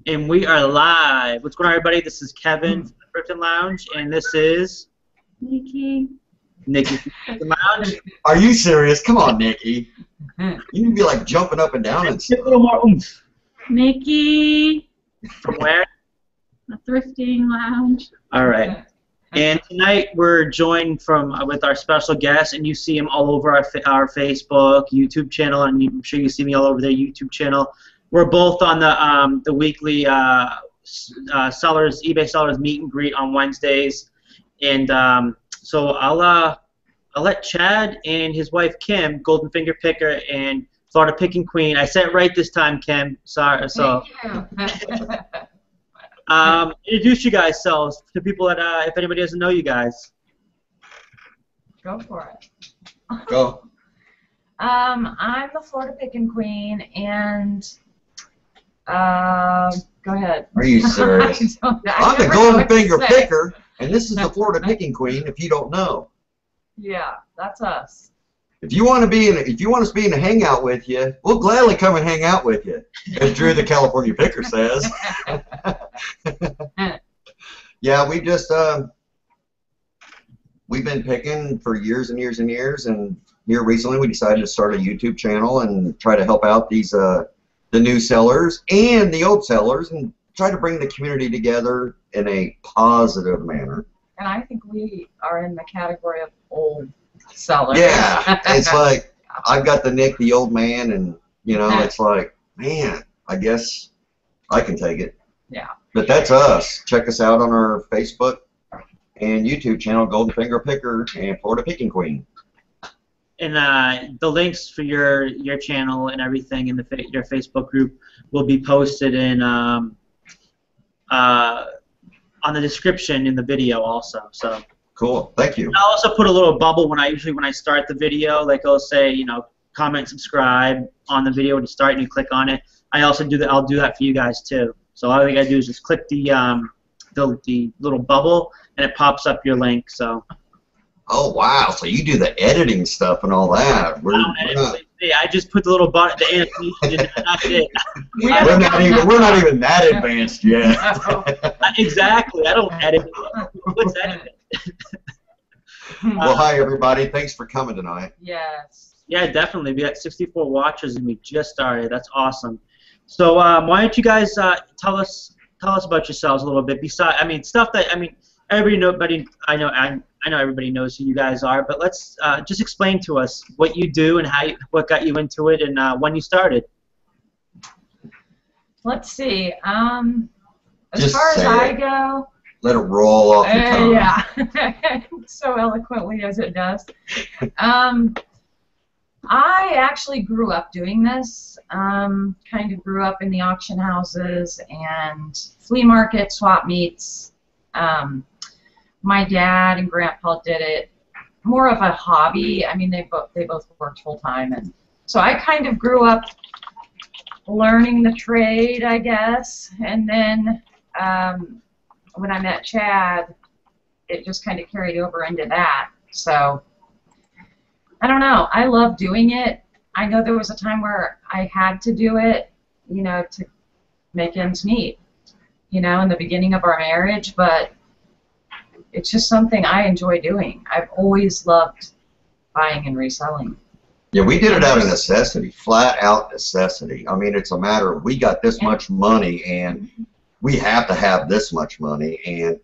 And we are live. What's going on, everybody? This is Kevin from the Thrifting Lounge, and this is Nikki. Nikki from the Lounge. Are you serious? Come on, Nikki. You need to be like jumping up and down and Get stuff. a little more oomph. Nikki. From where? The Thrifting Lounge. All right. And tonight we're joined with our special guest, and you see him all over our Facebook, YouTube channel, and I'm sure you see me all over their YouTube channel. We're both on the weekly eBay sellers meet and greet on Wednesdays, and so I'll let Chad and his wife Kim, Golden Finger Picker and Florida Picking Queen. I said it right this time, Kim. Sorry. So introduce you guys selves to people that if anybody doesn't know you guys. Go for it. Go. I'm the Florida Picking Queen, and go ahead. Are you serious? I'm the Golden Finger Picker, and this is the Florida Picking Queen. If you don't know. Yeah, that's us. If you want us to be in a hangout with you, we'll gladly come and hang out with you, as Drew the California Picker says. Yeah, we've been picking for years and years and years, and here recently we decided to start a YouTube channel and try to help out these the new sellers and the old sellers and try to bring the community together in a positive manner. And I think we are in the category of old sellers. Yeah, it's like I've got the Nick, the old man, and it's like, man, I guess I can take it. Yeah. But that's us. Check us out on our Facebook and YouTube channel, Golden Finger Picker and Florida Picking Queen. And the links for your channel and everything in your Facebook group will be posted in on the description in the video also. So cool. Thank you. I'll also put a little bubble when I start the video, like I'll say, comment, subscribe on the video to start, and you click on it. I also do that. I'll do that for you guys too. So all you gotta do is just click the little bubble, and it pops up your link. So. Oh wow! So you do the editing stuff and all that. I just put the little button, the animation, and that's it. We're not even that advanced yet. Exactly. I don't edit. What's editing? Well, hi everybody. Thanks for coming tonight. Yes. Yeah, definitely. We got 64 watchers, and we just started. That's awesome. So why don't you guys tell us about yourselves a little bit? Besides, stuff that everybody I know everybody knows who you guys are, but let's just explain to us what you do and what got you into it and when you started. Let's see. As far as I go, let it roll off your tongue. Yeah, so eloquently as it does. I actually grew up doing this. Kind of grew up in the auction houses and flea market, swap meets. My dad and grandpa did it more of a hobby. I mean, they both worked full time, and so I kind of grew up learning the trade, I guess. And then when I met Chad, it just kind of carried over into that. So I don't know. I love doing it. I know there was a time where I had to do it, to make ends meet, in the beginning of our marriage, but it's just something I enjoy doing. I've always loved buying and reselling. Yeah, we did it out of necessity, flat out necessity. I mean, it's a matter of we got this much money and we have to have this much money, and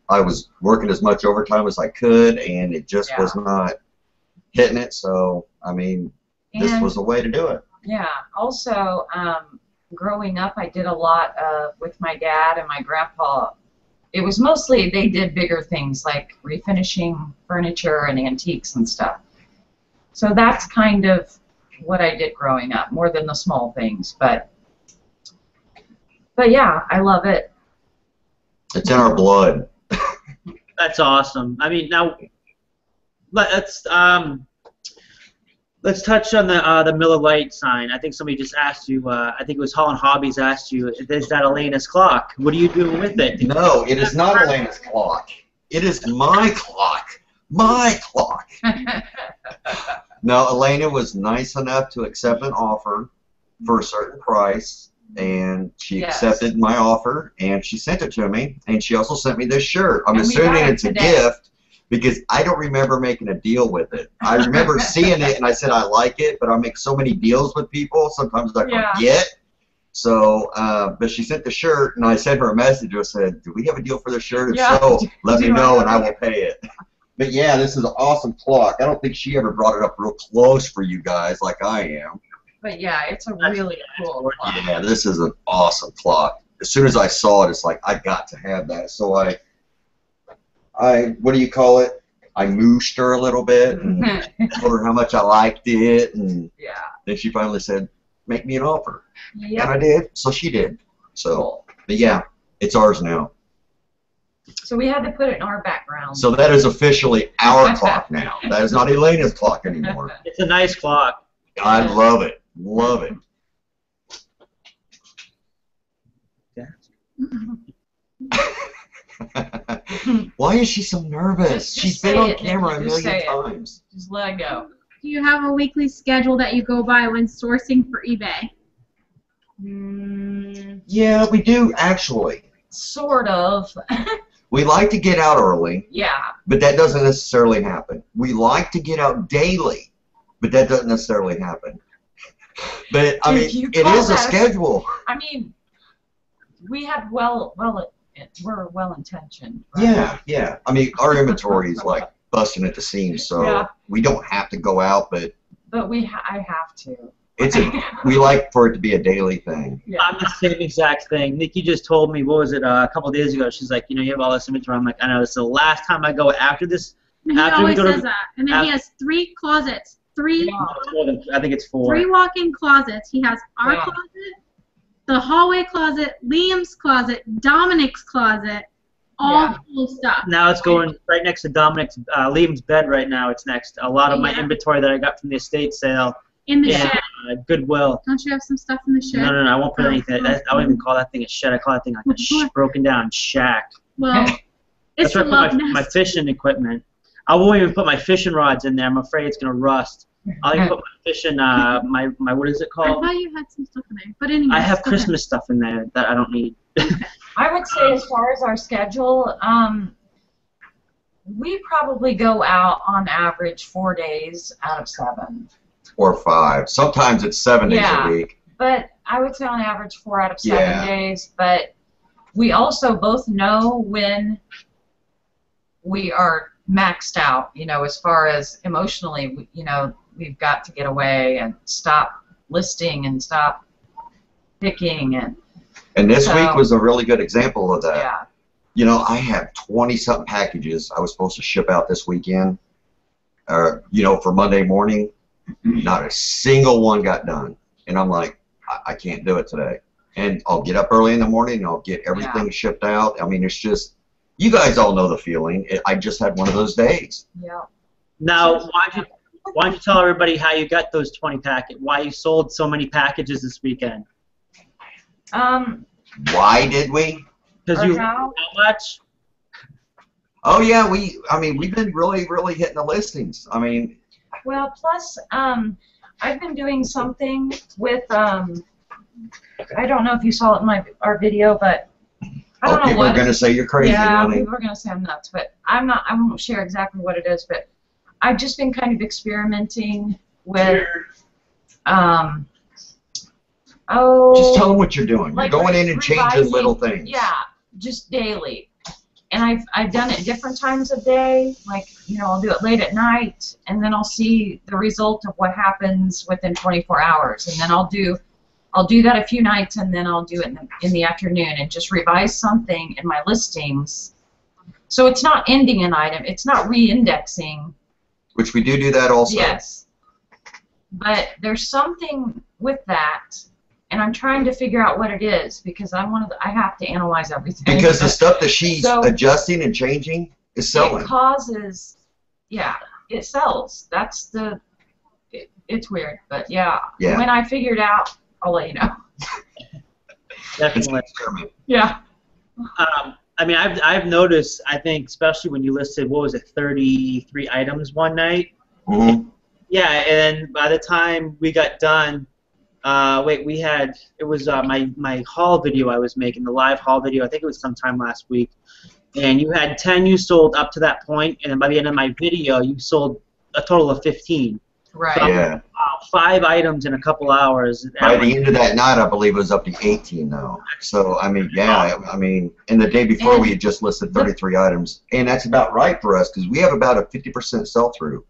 I was working as much overtime as I could, and it just was not hitting it. So, this was the way to do it. Yeah. Also, growing up, I did a lot with my dad and my grandpa. It was mostly they did bigger things like refinishing furniture and antiques and stuff. So that's kind of what I did growing up, more than the small things. But yeah, I love it. It's in our blood. That's awesome. Now let's touch on the Miller Lite sign. I think somebody just asked you. I think it was Holland Hobbies asked you. Is that Elena's clock? What are you doing with it? No, it is not Elena's clock. It is my clock. My clock. No, Elena was nice enough to accept an offer for a certain price, and she Yes. accepted my offer, and she sent it to me, and she also sent me this shirt. I'm And we got assuming it it's a today. gift because I don't remember making a deal with it. I remember seeing it, and I said I like it, but I make so many deals with people, sometimes I Yeah. forget. So, but she sent the shirt, and I sent her a message. I said, "Do we have a deal for the shirt? If Yeah. so, let Do me you know, want and I will pay it." But yeah, this is an awesome clock. I don't think she ever brought it up real close for you guys like I am. But yeah, it's a really cool clock. Yeah, this is an awesome clock. As soon as I saw it, it's like I got to have that. So I what do you call it? I mooshed her a little bit and told her how much I liked it, and Yeah. then she finally said, "Make me an offer," and I Yep. did. So she did. So, Cool. but yeah, it's ours now. So we had to put it in our background. So that is officially our clock now. That is not Elena's clock anymore. It's a nice clock. I love it. Love it. Why is she so nervous? Just She's say been on it, camera a Nikki, just million say it. times. Just let it go. Do you have a weekly schedule that you go by when sourcing for eBay? Yeah, we do actually. Sort of. We like to get out early, Yeah. but that doesn't necessarily happen. We like to get out daily, but that doesn't necessarily happen. But I mean, If you it call is a that- schedule. I mean, we have we're well intentioned. Right? Yeah, yeah. I mean, our inventory is like busting at the seams, so Yeah. we don't have to go out, but But I have to. we like for it to be a daily thing. Yeah. I'm the same exact thing. Nikki just told me, what was it, a couple days ago? She's like, you have all this inventory. I'm like, I know, this is the last time I go after this. And he After we always go to- says that. And then he has 3 closets. Three I think it's 4. 3 walk-in closets. He has our Yeah. closet, the hallway closet, Liam's closet, Dominic's closet, all Yeah. full of stuff. Now it's going right next to Dominic's, Liam's bed right now. It's next. A lot of my Yeah. inventory that I got from the estate sale. In the Yeah. shed. Goodwill. Don't you have some stuff in the shed? No, I won't put anything. I don't even call that thing a shed. I call that thing like a broken down shack. Well, it's That's where a I love put my nest. fishing equipment. I won't even put my fishing rods in there. I'm afraid it's gonna rust. I'll even put my fishing, my what is it I called? thought you had some stuff in there. But anyway. I have Christmas stuff in there that I don't need. I would say as far as our schedule, we probably go out on average 4 days out of 7. Or 5. Sometimes it's 7 days Yeah. a week. But I would say on average 4 out of 7 Yeah. days. But we also both know when we are maxed out, as far as emotionally, we've got to get away and stop listing and stop picking And this So- week was a really good example of that. yeah. I have 20-something packages I was supposed to ship out this weekend, for Monday morning. Not a single one got done. And I'm like, I can't do it today. And I'll get up early in the morning and I'll get everything shipped out. I mean, it's just, you guys all know the feeling. I just had one of those days. Yeah. Now, why don't you tell everybody how you got those 20 packets? Why you sold so many packages this weekend? Why did we? Because Or you how? how much? Oh, yeah, we've been really, really hitting the listings. I mean, Well, plus, I've been doing something with, I don't know if you saw it in our video, but I don't know people are what. going to say you're crazy, Yeah, honey. people are going to say I'm nuts, but I won't share exactly what it is, but I've just been kind of experimenting with, Just tell them what you're doing. like You're going in and changing revising- little things. Yeah, just daily. And I've done it different times of day. Like, I'll do it late at night, and then I'll see the result of what happens within 24 hours. And then I'll do that a few nights, and then I'll do it in the afternoon and just revise something in my listings. So it's not ending an item. It's not re-indexing. Which we do that also. Yes. But there's something with that, and I'm trying to figure out what it is because I have to analyze everything. Because the stuff that she's So- adjusting and changing is selling. It causes, it sells. It's weird, but yeah. Yeah. When I figure it out, I'll let you know. It's Definitely. an experiment. Yeah. I've noticed, I think, especially when you listed, 33 items one night. Mm-hmm. Yeah, and by the time we got done, Wait, we had, it was my haul video I was making, the live haul video. I think it was sometime last week. And you had 10 you sold up to that point, and then by the end of my video, you sold a total of 15. Right. So, Yeah. 5 items in a couple hours. By the end of that night, I believe it was up to 18 now. So, I mean, yeah, I mean, and the day before we had just listed 33 items. And that's about right for us because we have about a 50% sell-through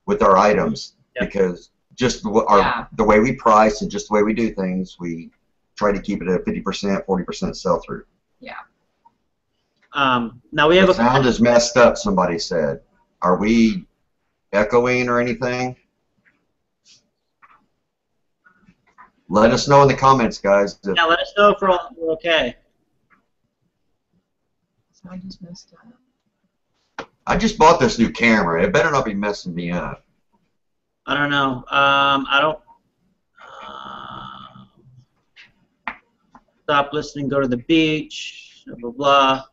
with our items because just the way we price and just the way we do things, we try to keep it at 50%, 40% sell-through. Yeah. Now we have the sound is messed up, somebody said. Are we echoing or anything? Let us know in the comments, guys. Yeah, let us know if we're okay. So I just messed up. I just bought this new camera. It better not be messing me up. I don't know. I don't. Stop listening. Go to the beach. Blah blah blah.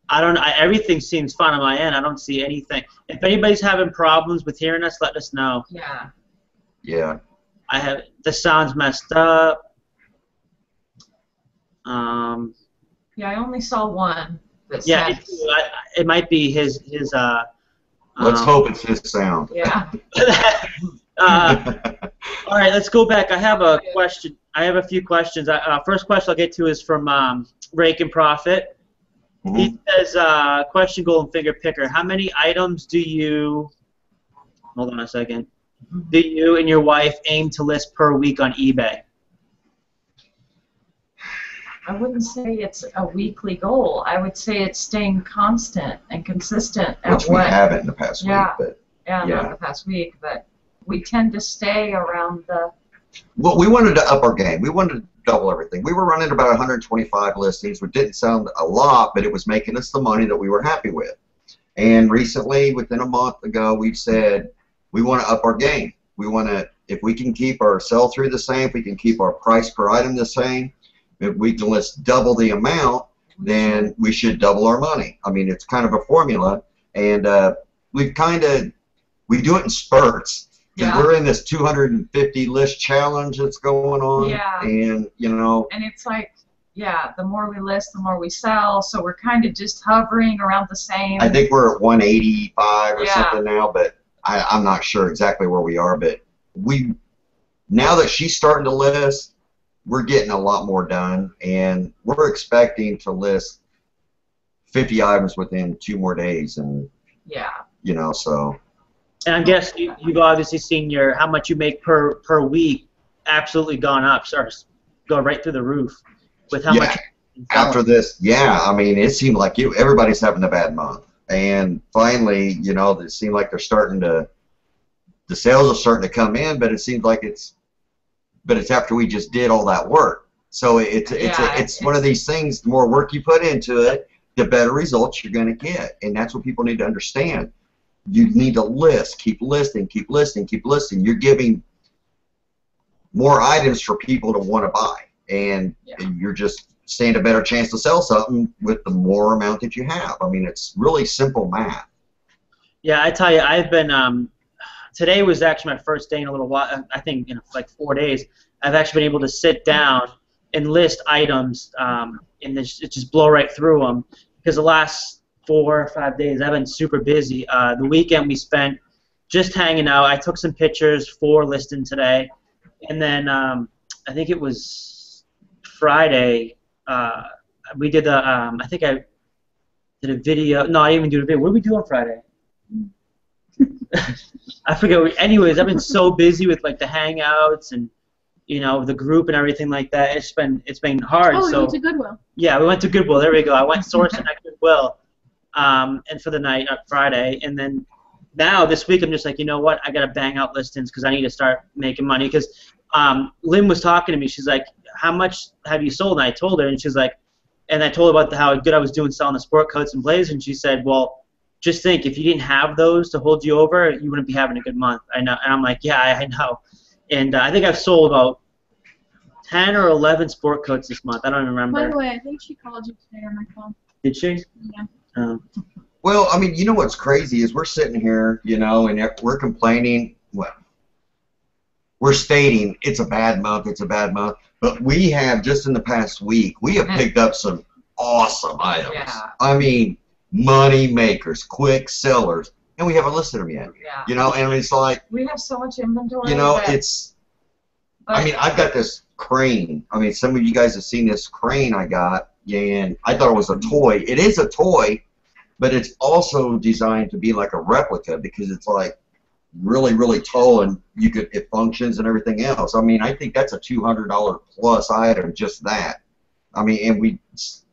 I don't. Everything seems fine on my end. I don't see anything. If anybody's having problems with hearing us, let us know. Yeah. Yeah. I have the sound's messed up. Yeah, I only saw one. That Yeah, says, it might be his. Let's hope it's his sound. Yeah. All right, let's go back. I have a question. I have a few questions. First question I'll get to is from Rake and Profit. Mm-hmm. He says, question Golden Finger Picker, how many items do you, hold on a second, do you and your wife aim to list per week on eBay? I wouldn't say it's a weekly goal. I would say it's staying constant and consistent at Which we haven't in the past week. But not the past week, but we tend to stay around the... Well, we wanted to up our game. We wanted to double everything. We were running about 125 listings, which didn't sound a lot, but it was making us the money that we were happy with. And recently, within a month ago, we've said we want to up our game. We want to, if we can keep our sell-through the same, if we can keep our price per item the same, if we can list double the amount, then we should double our money. I mean, it's kind of a formula, and we do it in spurts. Yeah. We're in this 250 list challenge that's going on, and you know. And it's like, the more we list, the more we sell. So we're kind of just hovering around the same. I think we're at 185 or something now, but I'm not sure exactly where we are. But now that she's starting to list, we're getting a lot more done, and we're expecting to list 50 items within 2 more days, and you know, so. And I guess you've obviously seen how much you make per week absolutely gone up, go right through the roof with how much. After this, I mean, it seemed like everybody's having a bad month, and finally, you know, it seemed like the sales are starting to come in, but it seems like it's after we just did all that work. So it's one of these things. The more work you put into it, the better results you're going to get, and that's what people need to understand. You need to list, keep listing, keep listing, keep listing. You're giving more items for people to want to buy, and you're just stand a better chance to sell something with the more amount that you have. I mean, it's really simple math. Yeah, I tell you, I've been. Today was actually my first day in a little while. I think in like 4 days, I've actually been able to sit down and list items, and just blow right through them, because the last 4 or 5 days I've been super busy. The weekend we spent just hanging out. I took some pictures for listing today, and then I think it was Friday. We did I think I did a video. No, I didn't even do a video. What did we do on Friday? I forget. Anyways, I've been so busy with like the hangouts and the group and everything like that. It's been hard. Oh, we went to Goodwill. Yeah, we went to Goodwill. There we go. I went sourcing at Goodwill. And for the night on Friday, and then now this week I'm just like, you know what, I gotta bang out listings because I need to start making money. Because Lynn was talking to me, she's like, how much have you sold? And I told her, and she's like, and I told her about how good I was doing selling the sport coats and blazers, and she said, well, just think, if you didn't have those to hold you over, you wouldn't be having a good month. I know, and I'm like, yeah, I know, and I think I've sold about 10 or 11 sport coats this month. I don't even remember. By the way, I think she called you today on my phone. Did she? Yeah. Well, I mean, you know what's crazy is we're sitting here, and we're complaining. Well, we're stating it's a bad month, it's a bad month, but we have, just in the past week, we have picked up some awesome items. Yeah. I mean, money makers, quick sellers, and we haven't listed them yet. Yeah. You know, and it's like, We have so much inventory. you know, that, it's, I mean, I've got this crane. I mean, some of you guys have seen this crane I got, and I thought it was a toy. It is a toy, but it's also designed to be like a replica because it's like really, really tall, and it functions and everything else. I mean, I think that's a $200 plus item, just that. I mean, and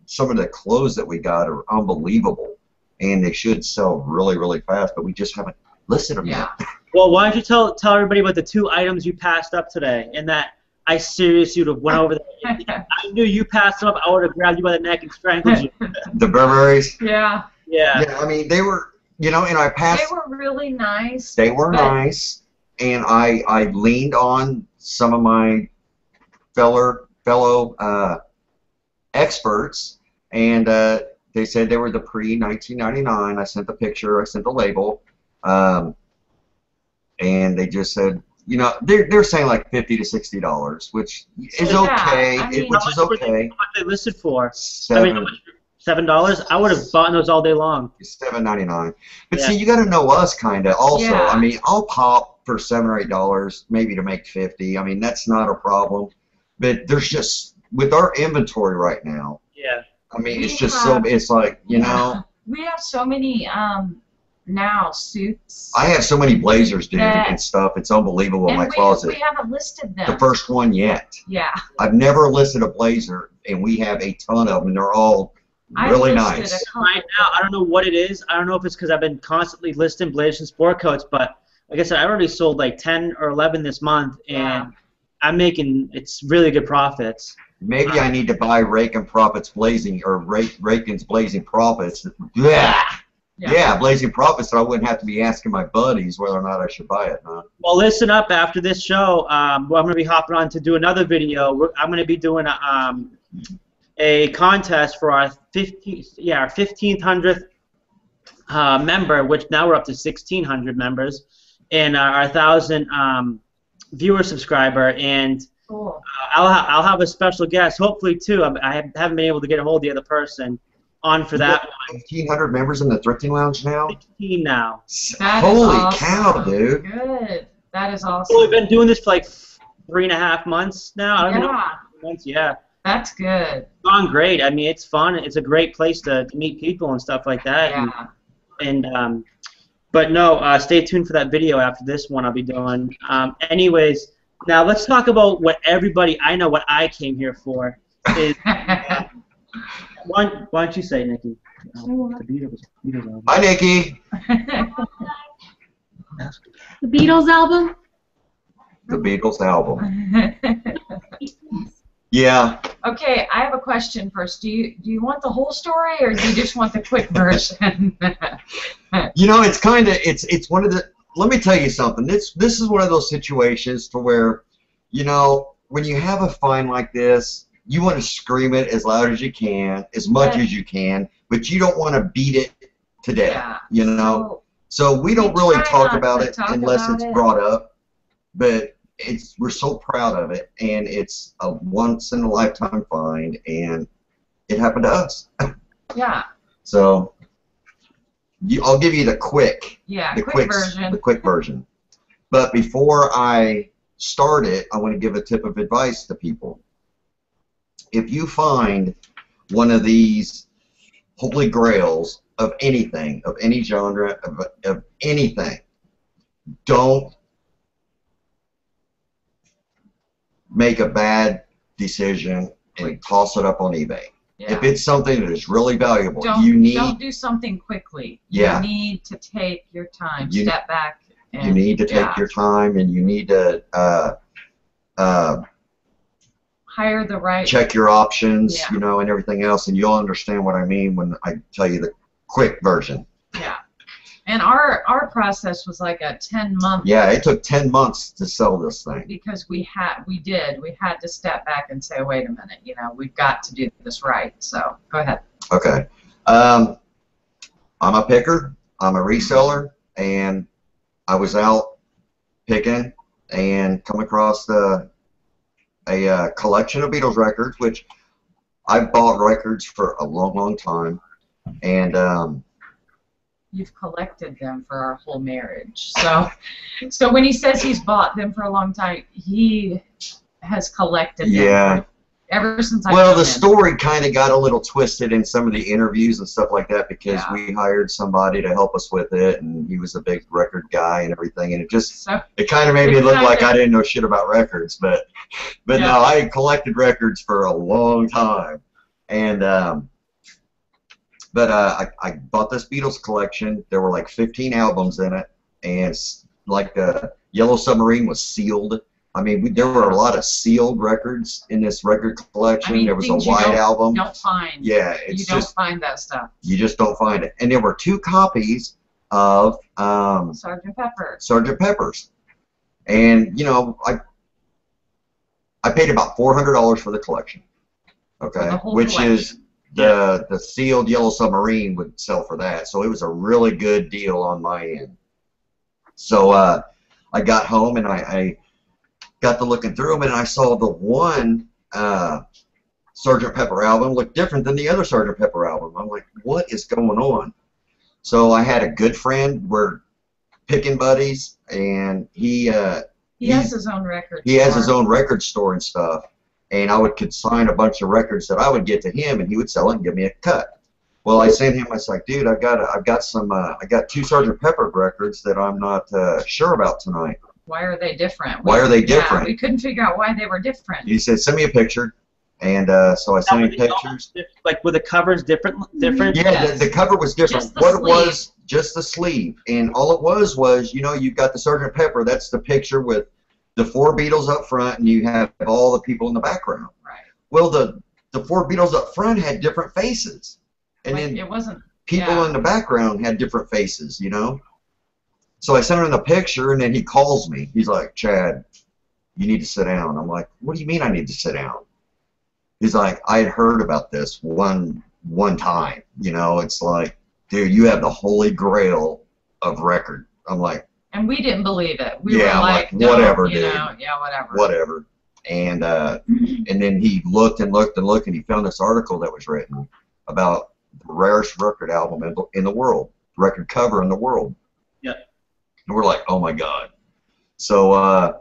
some of the clothes that we got are unbelievable, and they should sell really, really fast, but we just haven't listed them yet. Well, why don't you tell everybody about the 2 items you passed up today, and that I seriously would have went over there. I knew you passed them up. I would have grabbed you by the neck and strangled you. The Burberrys? Yeah. Yeah. Yeah, I mean, they were, you know, and I passed. They were really nice. They were nice, and I leaned on some of my fellow experts, and they said they were the pre-1999. I sent the picture, I sent the label, and they just said, you know, they're saying like $50 to $60, which is okay. I mean, Which is okay. How much they listed for? $7. $7? I would have bought those all day long. $7.99. But Yeah. see, you got to know us kind of also. Yeah. I mean, I'll pop for $7 or $8, maybe to make 50. I mean, that's not a problem. But there's just, with our inventory right now, Yeah. I mean, it's just so, it's like, you know. We have so many now suits. I have so many blazers, dude, That- and stuff. It's unbelievable in my closet. We haven't listed them. The first one yet. Yeah. I've never listed a blazer, and we have a ton of them, and they're all really I listed nice. a couple. Right now, I don't know what it is. I don't know if it's because I've been constantly listing blazers and sport coats, but like I said, I already sold like 10 or 11 this month, and Yeah. I'm making it's really good profits. Maybe I need to buy Rakin Profits Blazing, or Rakin's Blazing Profits. Yeah, Blazing Profits, so I wouldn't have to be asking my buddies whether or not I should buy it. Huh? Well, listen up. After this show, I'm going to be hopping on to do another video. I'm going to be doing a contest for our 1500th member, which now we're up to 1600 members, and our 1,000 viewer subscriber. And Cool. I'll have a special guest, hopefully too. I haven't been able to get a hold of the other person on for that one. 1,500 members in the Thrifting Lounge now? 16 now. That is Holy awesome. cow, dude. Good. That is awesome. So we've been doing this for like 3.5 months now. I don't know. Yeah. Months, yeah. That's good. It's gone great. I mean, it's fun. It's a great place to meet people and stuff like that. Yeah. And but no, stay tuned for that video after this one I'll be doing. Anyways, now let's talk about what everybody, I know what I came here for. Is, why don't you say, Nikki? The Beatles album. Hi, Nikki. The Beatles album? The Beatles album. Yeah. Okay, I have a question first. Do you want the whole story, or do you just want the quick version? You know, it's kind of, it's one of the, let me tell you something. This is one of those situations to where, you know, when you have a find like this, you want to scream it as loud as you can, as much as you can, but you don't want to beat it to death, Yeah. you know? So we don't really try talk not about to it talk unless about it's it. brought up, but we're so proud of it, and it's a once-in-a-lifetime find, and it happened to us. Yeah. So I'll give you the quick Version. The quick version. But before I start it, I want to give a tip of advice to people. If you find one of these holy grails of anything, of any genre, of anything, don't make a bad decision and toss it up on eBay. Yeah. If it's something that is really valuable, Don't do something quickly. Yeah. You need to take your time. You- Step back. And, you need to take your time, and you need to hire the right. check your options, Yeah. you know, and everything else, and you'll understand what I mean when I tell you the quick version. Yeah. And our process was like a 10-month. Yeah, it took 10 months to sell this thing. Because we had to step back and say, wait a minute, you know, we've got to do this right. So go ahead. Okay. I'm a picker. I'm a reseller, and I was out picking, and come across a collection of Beatles records, which I've bought records for a long, long time, and You've collected them for our whole marriage. So when he says he's bought them for a long time, he has collected them ever since I well, the story kind of got a little twisted in some of the interviews and stuff like that because we hired somebody to help us with it, and he was a big record guy and everything, and it kind of made me look like I didn't know shit about records, but no, I had collected records for a long time, and I bought this Beatles collection. There were like 15 albums in it, and like the Yellow Submarine was sealed. I mean, there were a lot of sealed records in this record collection. I mean, there was a white album. Don't find. Yeah, you don't find that stuff. You just don't find it. And there were 2 copies of Sgt. Pepper. Sgt. Pepper's, and you know, I paid about $400 for the collection. Okay, which is the sealed Yellow Submarine would sell for that. So it was a really good deal on my end. So I got home and I got to looking through them, and I saw the one Sgt. Pepper album looked different than the other Sgt. Pepper album. I'm like, what is going on? So I had a good friend. We're picking buddies, and he has his own record. He has his own record store and stuff, and I would consign a bunch of records that I would get to him, and he would sell it and give me a cut. Well, I sent him. I was like, dude, I've got 2 Sgt. Pepper records that I'm not sure about tonight. Why are they different? Why are they different? Yeah, we couldn't figure out why they were different. He said, send me a picture. And so I sent him pictures. Like, were the covers different? Yeah, the cover was different. What it was, just the sleeve. And all it was, you know, you've got the Sgt. Pepper. That's the picture with the 4 Beatles up front, and you have all the people in the background. Right. Well, the 4 Beatles up front had different faces. And then it wasn't, people in the background had different faces, you know? So I sent him the picture, and then he calls me. He's like, Chad, you need to sit down. I'm like, what do you mean I need to sit down? He's like, I had heard about this one time. You know, it's like, dude, you have the holy grail of record. I'm like, and we didn't believe it. We were like whatever, dude. Whatever. Whatever. And and then he looked and looked and looked, and he found this article that was written about the rarest record album in the world, record cover in the world. Yep. And we're like, oh my God. So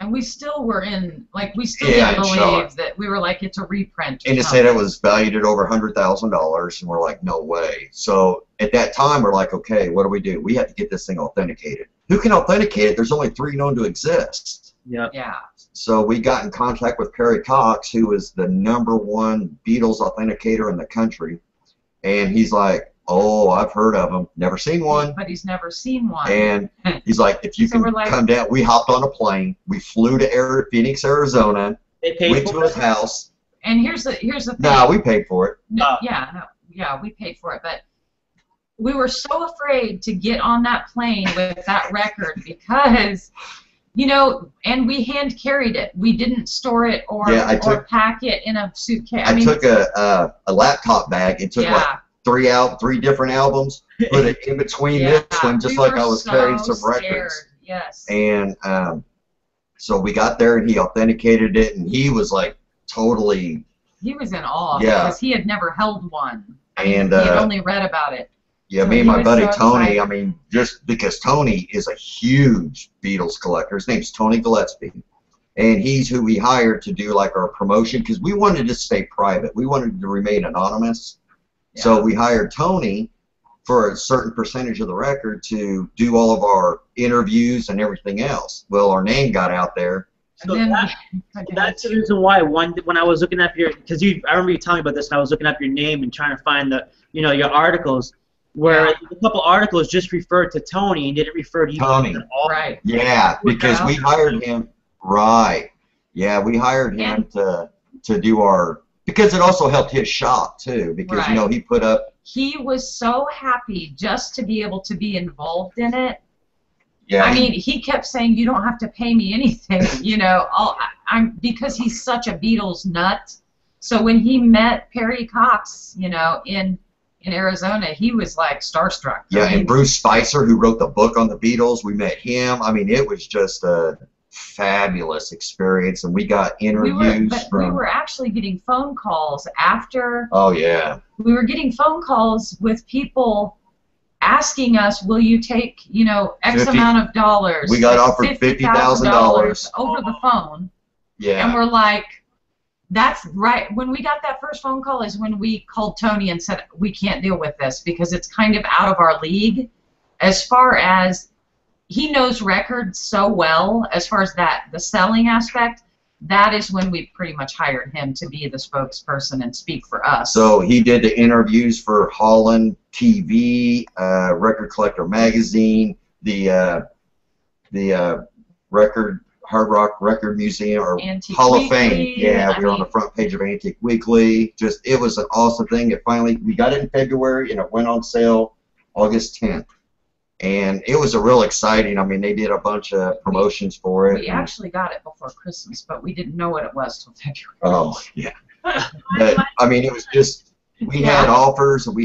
and we still were in, like, we still didn't believe that. We were like, it's a reprint. And it said it was valued at over $100,000, and we're like, no way. So at that time, we're like, okay, what do? We have to get this thing authenticated. Who can authenticate it? There's only 3 known to exist. Yep. Yeah. So we got in contact with Perry Cox, who is the #1 Beatles authenticator in the country, and he's like, oh, I've heard of him. Never seen one. But he's never seen one. And he's like, if you can come down. We hopped on a plane. We flew to Phoenix, Arizona. They paid went to his house. And here's the thing. No, we paid for it. We paid for it. But we were so afraid to get on that plane with that record because, you know, and we hand carried it. We didn't store it or pack it in a suitcase. I took a laptop bag and took like 3 different albums, put it in between this one, just like I was carrying some records. Yes. And so we got there, and he authenticated it, and he was like totally. He was in awe because he had never held one. And he had only read about it. Yeah, me and my buddy Tony. I mean, just because Tony is a huge Beatles collector. His name's Tony Gillespie, and he's who we hired to do like our promotion because we wanted to stay private. We wanted to remain anonymous. Yeah. So we hired Tony for a certain percentage of the record to do all of our interviews and everything else. Well, our name got out there. So that's the reason why when I was looking up because I remember you telling me about this, and I was looking up your name and trying to find your articles, where a couple articles just referred to Tony and didn't refer to you. Tony. Right. Yeah, because we hired him. Right. Yeah, we hired him to do our. Because it also helped his shop, too, because, you know, he put up... He was so happy just to be able to be involved in it. Yeah. I mean, he kept saying, you don't have to pay me anything, you know, because he's such a Beatles nut. So when he met Perry Cox, you know, in Arizona, he was, like, starstruck. Yeah, and Bruce Spicer, who wrote the book on the Beatles, we met him. I mean, it was just fabulous experience, and we got interviews we were actually getting phone calls after. Oh yeah. We were getting phone calls with people asking us, "Will you take, you know, X amount of dollars?" We got offered $50,000 over the phone. Yeah. And we're like, "That's right." When we got that first phone call is when we called Tony and said, "We can't deal with this because it's kind of out of our league." As far as he knows records so well, as far as the selling aspect, that is when we pretty much hired him to be the spokesperson and speak for us. So he did the interviews for Holland TV, Record Collector Magazine, the Hard Rock Record Museum, or Antique Hall of Weekly, Fame. Yeah, we were on the front page of Antique Weekly. Just, it was an awesome thing. It finally, we got it in February, and it went on sale August 10th. And it was a real exciting. I mean, they did a bunch of promotions for it. We actually got it before Christmas, but we didn't know what it was till February. Oh yeah. But I mean, it was just, we had offers, and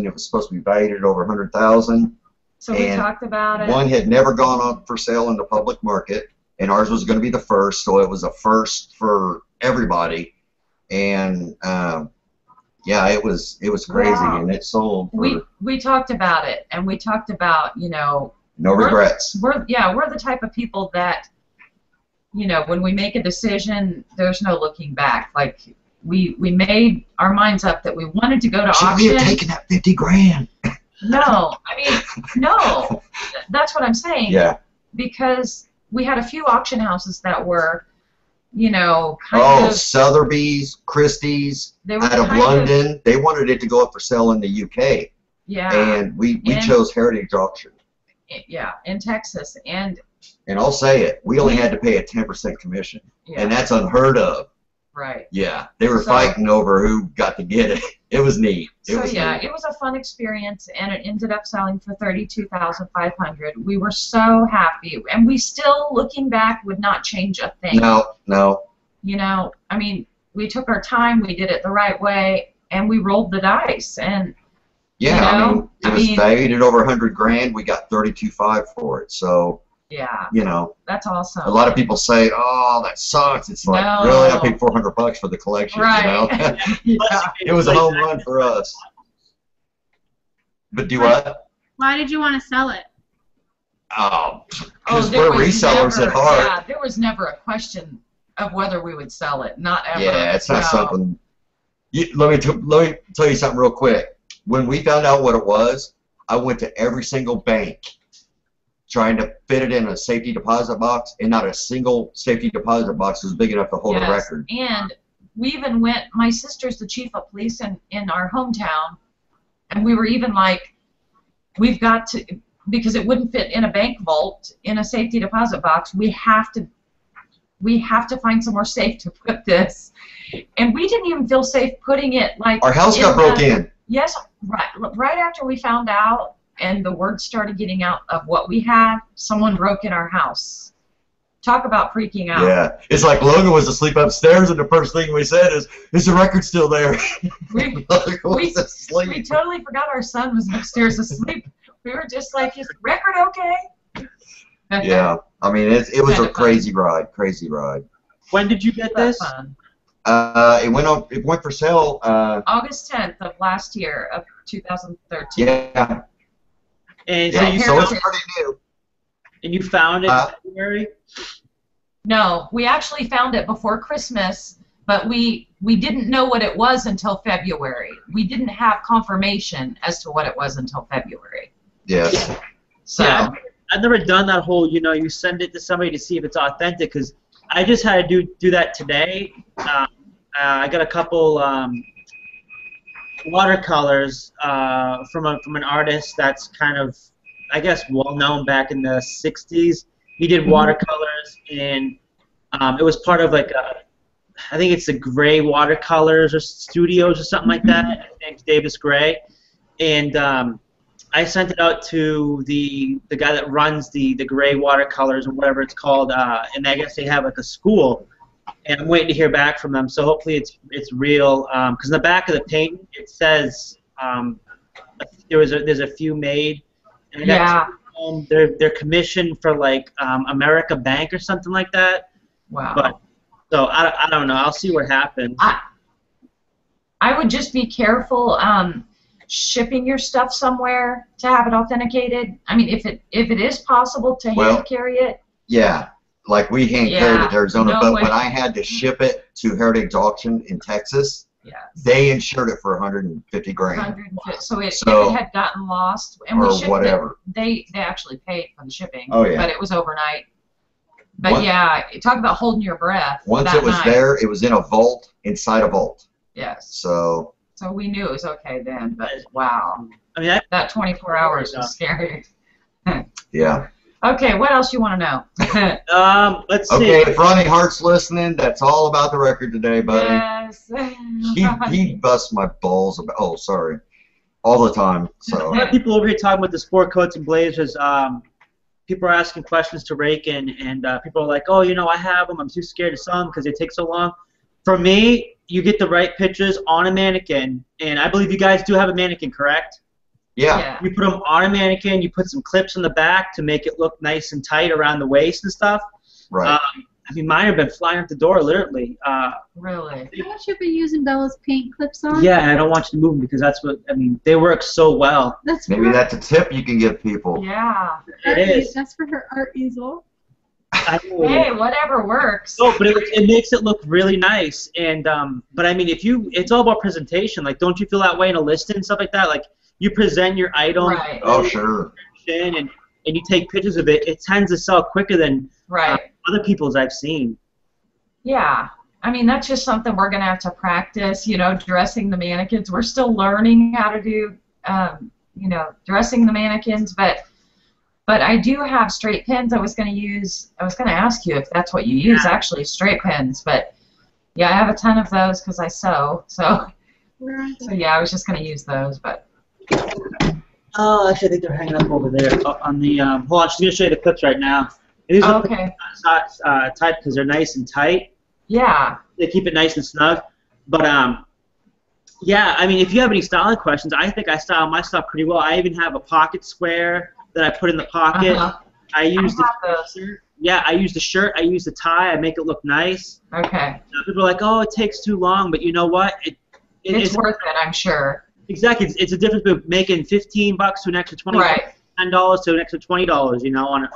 it was supposed to be valued at over 100,000. So we talked about it. One had never gone on for sale in the public market, and ours was going to be the first, so it was a first for everybody. And yeah, it was crazy, and it sold. We talked about it, and we talked about, you know, no regrets. We're the type of people that, you know, when we make a decision, there's no looking back. Like, we made our minds up that we wanted to go to auction. Should we have taken that 50 grand? No, I mean, no. That's what I'm saying. Yeah. Because we had a few auction houses that were, you know, kind of... Sotheby's, Christie's, out of London. They wanted it to go up for sale in the UK. Yeah. And we chose Heritage Auction. Yeah, in Texas. And I'll say it, we only had to pay a 10% commission. Yeah. And that's unheard of. Right. Yeah. They were fighting over who got to get it. It was neat. It was a fun experience, and it ended up selling for $32,500. We were so happy, and we still, looking back, would not change a thing. No. You know, I mean, we took our time, we did it the right way, and we rolled the dice. And yeah, you know, it was valued at over 100 grand. We got 32.5 for it. So yeah, you know, that's awesome. A lot of people say, "Oh, that sucks." It's like, really, I paid $400 for the collection. Right. You know? Yeah. It was a home run for us. But do what? Why did you want to sell it? Oh, because we're resellers at heart. Yeah, there was never a question of whether we would sell it. Not ever. Yeah, it's not something. Let me tell you something real quick. When we found out what it was, I went to every single bank trying to fit it in a safety deposit box, and not a single safety deposit box was big enough to hold a record. And we even went, my sister's the chief of police in our hometown, and we were even like, we've got to, because it wouldn't fit in a bank vault, in a safety deposit box, we have to find somewhere safe to put this. And we didn't even feel safe putting it, like, our house got broke in. Yes, right after we found out, and the word started getting out of what we had, someone broke in our house. Talk about freaking out. Yeah, it's like Logan was asleep upstairs, and the first thing we said is the record still there? We totally forgot our son was upstairs asleep. We were just like, is the record okay? Yeah, I mean, it was a crazy ride. When did you get this? It went for sale August 10th of last year of 2013. Yeah. And so it's pretty new. And you found it in February? No, we actually found it before Christmas, but we didn't know what it was until February. We didn't have confirmation as to what it was until February. Yes. So yeah, I've never done that whole, you know, you send it to somebody to see if it's authentic, because I just had to do that today. I got a couple watercolors from an artist that's kind of, I guess, well known back in the 60s. He did watercolors, and it was part of like I think it's the Gray Watercolors or Studios or something like that. I think Davis Gray, and I sent it out to the guy that runs the Gray Watercolors or whatever it's called, and I guess they have like a school. And I'm waiting to hear back from them. So hopefully it's real. Because in the back of the painting it says there's a few made. And I got They're commissioned for like America Bank or something like that. Wow. But so I don't know. I'll see what happens. I would just be careful shipping your stuff somewhere to have it authenticated. I mean, if it is possible to hand carry it. Yeah, like we hand carried it to Arizona, no but way. when I had to ship it to Heritage Auction in Texas, they insured it for 150 grand. 150. So if it had gotten lost and we shipped whatever. it, they actually paid for the shipping. Oh yeah. But it was overnight. But yeah, talk about holding your breath. Once it was there, it was in a vault inside a vault. Yes. So we knew it was okay then, but wow. I mean, that 24 hours was scary. yeah. Okay, what else you want to know? Let's see. Okay, if Ronnie Hart's listening, that's all about the record today, buddy. Yes. he busts my balls about. Oh, sorry. All the time. So. A lot of people over here talking about the sport coats and blazers. People are asking questions to Rakin, and people are like, "Oh, you know, I have them. I'm too scared to sell them because they take so long." For me, you get the right pictures on a mannequin, and I believe you guys do have a mannequin, correct? Yeah. You put them on a mannequin. You put some clips in the back to make it look nice and tight around the waist and stuff. Right. I mean, mine have been flying out the door, literally. Really? How much have you been using Bella's paint clips on? Yeah, and I don't want you to move them because that's what, I mean, they work so well. Maybe that's a tip you can give people. Yeah. It is. That's for her art easel. Hey, whatever works. Oh, but it makes it look really nice. And but I mean, it's all about presentation. Like, don't you feel that way in a listing and stuff like that? Like, you present your item. Right. Oh, sure. And you take pictures of it. It tends to sell quicker than other people's I've seen. Yeah. I mean, that's just something we're going to have to practice, you know, dressing the mannequins. We're still learning how to do, you know, dressing the mannequins, but I do have straight pins I was going to ask you if that's what you use, actually, straight pins, but yeah, I have a ton of those because I sew, so yeah, I was just going to use those, but. Oh, actually, I think they're hanging up over there on the, hold on, she's going to show you the clips right now. These are tight because they're nice and tight. Yeah. They keep it nice and snug. But, yeah, I mean, if you have any styling questions, I think I style my stuff pretty well. I even have a pocket square that I put in the pocket. I use I use the shirt. I use the tie. I make it look nice. Okay. People are like, oh, it takes too long, but you know what? It's worth it, I'm sure. Exactly. It's a difference between making $15 to an extra $20, $10 to an extra $20, you know, on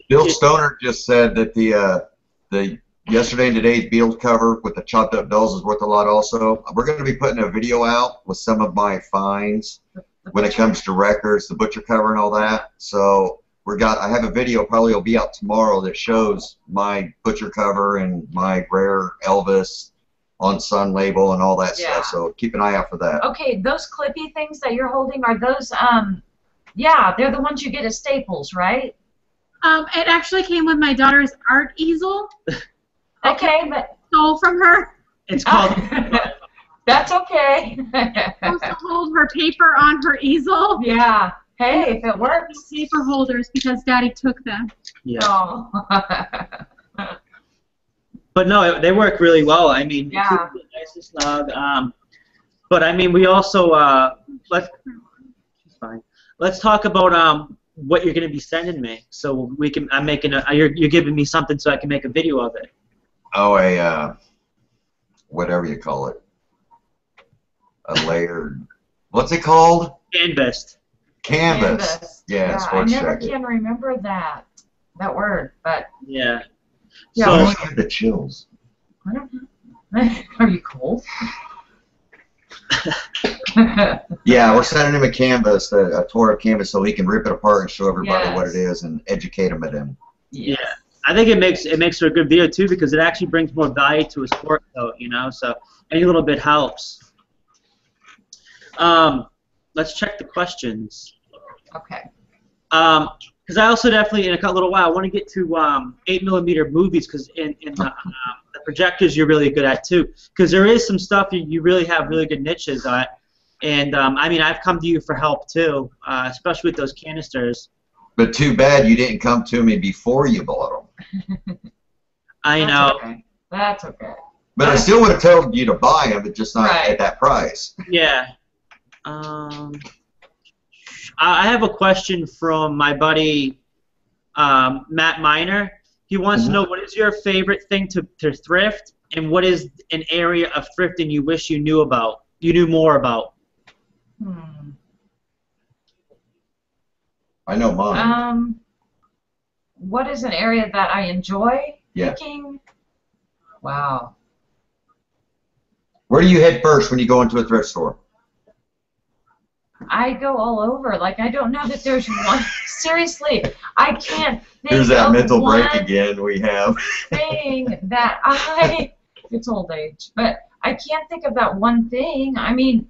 Bill Stoner just said that the yesterday and today's Beals cover with the chopped up dolls is worth a lot also. We're going to be putting a video out with some of my finds when it comes to records, the butcher cover and all that. So I have a video, probably will be out tomorrow, that shows my butcher cover and my rare Elvis on Sun label and all that stuff. So keep an eye out for that. Okay, those clippy things that you're holding, are those, yeah, they're the ones you get at Staples, right? It actually came with my daughter's art easel. Okay, but stole from her. It's called. That's okay. Supposed to hold her paper on her easel. Yeah. Hey, if it works. Paper holders because Daddy took them. Yeah. Oh. But no, they work really well. I mean, yeah. Keep it nice and snug. But I mean, we also let's talk about what you're going to be sending me, so we can. You're giving me something so I can make a video of it. Oh, whatever you call it, a layered. What's it called? Canvas. Canvas. Yeah, I never can remember that word, but yeah. Yeah, so, I have the chills. I don't know. Are you cold? Yeah, we're sending him a canvas, a tore up canvas, so he can rip it apart and show everybody what it is and educate them at him. Yeah, I think it makes for a good video too because it actually brings more value to a sport coat, you know. So any little bit helps. Let's check the questions. Okay. Because I also definitely, in a little while, I want to get to 8mm movies because in the projectors you're really good at too. Because there is some stuff you really have really good niches at. And, I mean, I've come to you for help too, especially with those canisters. But too bad you didn't come to me before you bought them. I know. Okay. That's okay. But I still would have told you to buy them, but just not at that price. Yeah. I have a question from my buddy Matt Miner. He wants to know, what is your favorite thing to thrift, and what is an area of thrifting you wish you knew more about? I know mine. What is an area that I enjoy Yeah. picking? Wow. Where do you head first when you go into a thrift store? I go all over. Like, I don't know that there's one. Seriously, I can't think Here's that of mental break one again we have. thing that it's old age, but I can't think of that one thing. I mean,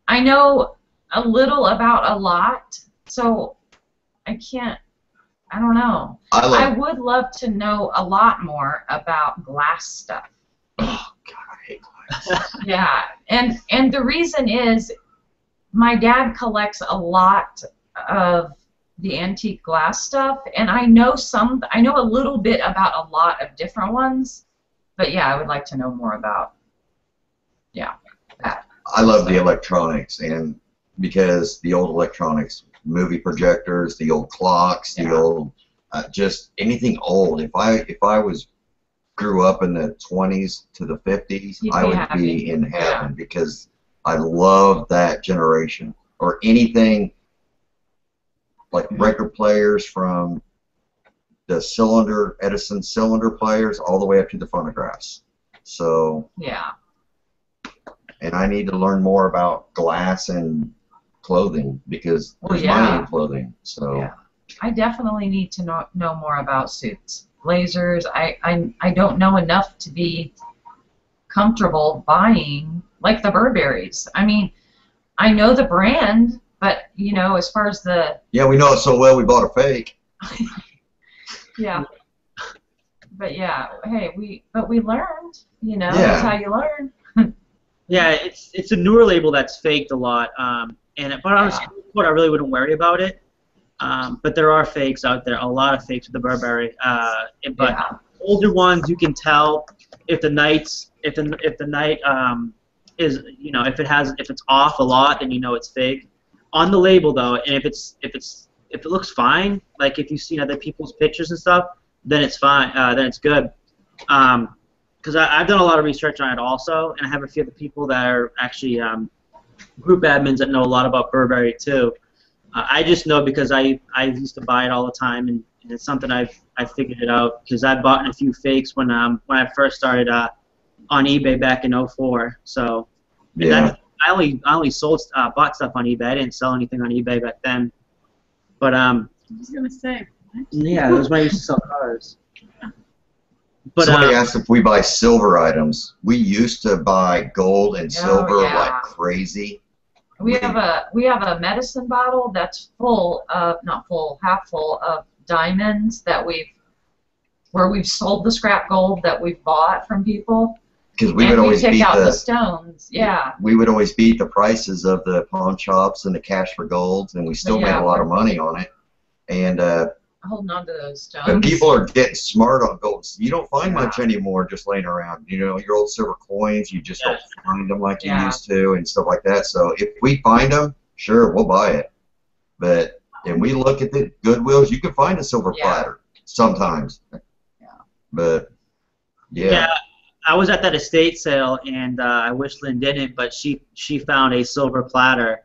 I know a little about a lot, so I don't know. I would love to know a lot more about glass stuff. Oh, God, I hate glass. Yeah, and the reason is my dad collects a lot of the antique glass stuff, and I know a little bit about a lot of different ones, but yeah, I would like to know more about that. I love the electronics, and because the old electronics, movie projectors, the old clocks, the old just anything old. If I grew up in the 20s to the 50s, I would be in heaven because I love that generation. Or anything like record players from the Edison cylinder players all the way up to the phonographs. So yeah. And I need to learn more about glass and clothing because there's money in clothing. So yeah. I definitely need to know more about suits, blazers. I don't know enough to be comfortable buying like the Burberrys. I mean, I know the brand, but as far as the we know it so well we bought a fake. Yeah. But hey, we learned. That's how you learn. Yeah, it's a newer label that's faked a lot, but honestly, I really wouldn't worry about it. But there are fakes out there, a lot of fakes with the Burberry. But older ones, you can tell if the night is, if it's off a lot, then it's fake. On the label though, and if it looks fine, like if you've seen other people's pictures and stuff, then it's fine. Then it's good. Because I've done a lot of research on it also, and I have a few of the people that are actually group admins that know a lot about Burberry too. I just know because I used to buy it all the time, and it's something I figured it out because I bought a few fakes when I first started on eBay back in '04. So I only bought stuff on eBay. I didn't sell anything on eBay back then. But I was gonna say. What? Yeah, that was when I used to sell cars. But, somebody asked if we buy silver items. We used to buy gold and silver like crazy. We have a medicine bottle that's half full of diamonds where we've sold the scrap gold that we've bought from people. Because we would always beat out the stones. Yeah. We would always beat the prices of the pawn shops and the cash for golds, and we still made a lot of money on it. And holding on to those stones. but people are getting smart on gold. You don't find much anymore just laying around. Your old silver coins, you just don't find them like you used to and stuff like that. So if we find them, sure, we'll buy it. But and we look at the Goodwills, you can find a silver platter sometimes. Yeah. But yeah, I was at that estate sale, and I wish Lynn didn't, but she found a silver platter.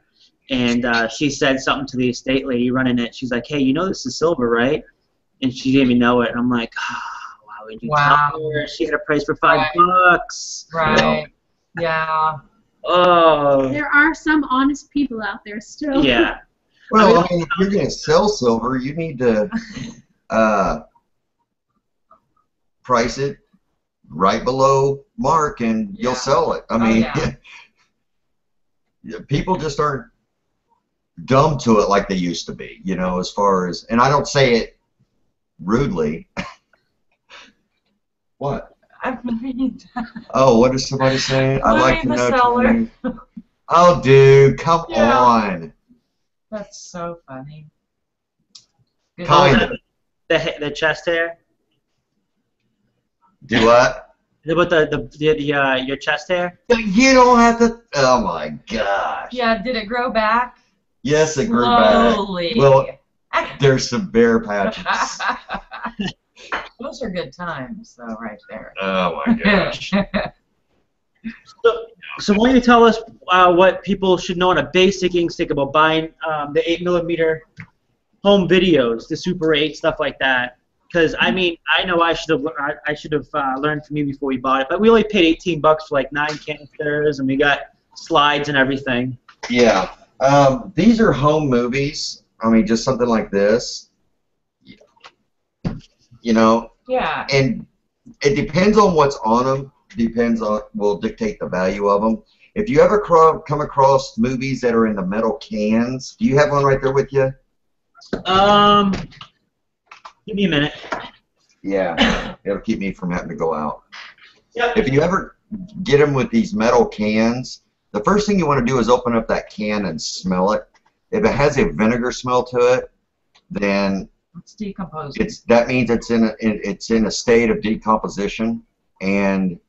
And she said something to the estate lady running it. She's like, "Hey, this is silver, right?" And she didn't even know it. And I'm like, "Oh, wow, would you tell her?" She had a price for $5. Right. Yeah. Oh. There are some honest people out there still. Yeah. Well, if you're going to sell silver, you need to price it right below mark, and you'll sell it. I mean, people just aren't dumb to it like they used to be, as far as, and I don't say it rudely. What? Oh, what is somebody saying? I'd like to know. Oh, dude, come on. That's so funny. Kind of. The chest hair. Do what? About your chest hair? You don't have to. Oh my gosh. Yeah. Did it grow back? Yes, it grew back. Slowly. Well, there's some bare patches. Those are good times, though, right there. Oh my gosh. So why don't you tell us what people should know on a basic instinct about buying the 8mm home videos, the Super 8, stuff like that? Because I mean, I know I should have learned from you before we bought it, but we only paid $18 for like 9 canisters, and we got slides and everything. Yeah. These are home movies. I mean, just something like this. You know. Yeah. And it depends on what's on them. Will dictate the value of them. If you ever come across movies that are in the metal cans, do you have one right there with you? Give me a minute. Yeah, it'll keep me from having to go out. Yep. If you ever get them with these metal cans, the first thing you want to do is open up that can and smell it. If it has a vinegar smell to it, then it's decomposing. That means it's in a state of decomposition, and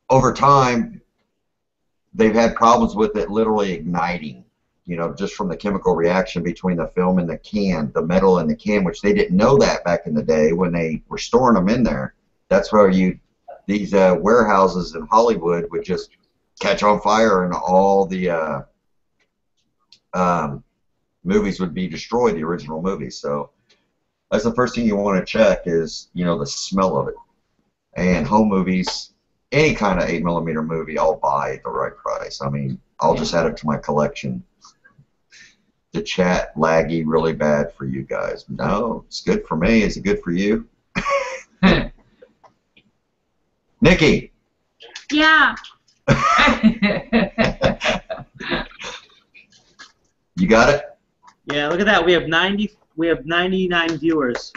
over time they've had problems with it literally igniting, you know, just from the chemical reaction between the film and the can, the metal in the can, which they didn't know that back in the day when they were storing them in there. That's where these warehouses in Hollywood would just catch on fire, and all the movies would be destroyed, the original movies. So that's the first thing you want to check is, you know, the smell of it. And home movies, any kind of 8mm movie, I'll buy at the right price. I mean, I'll just add it to my collection. The chat laggy really bad for you guys. No, it's good for me. Is it good for you? Nikki. Yeah. You got it? Yeah, look at that. We have 99 viewers.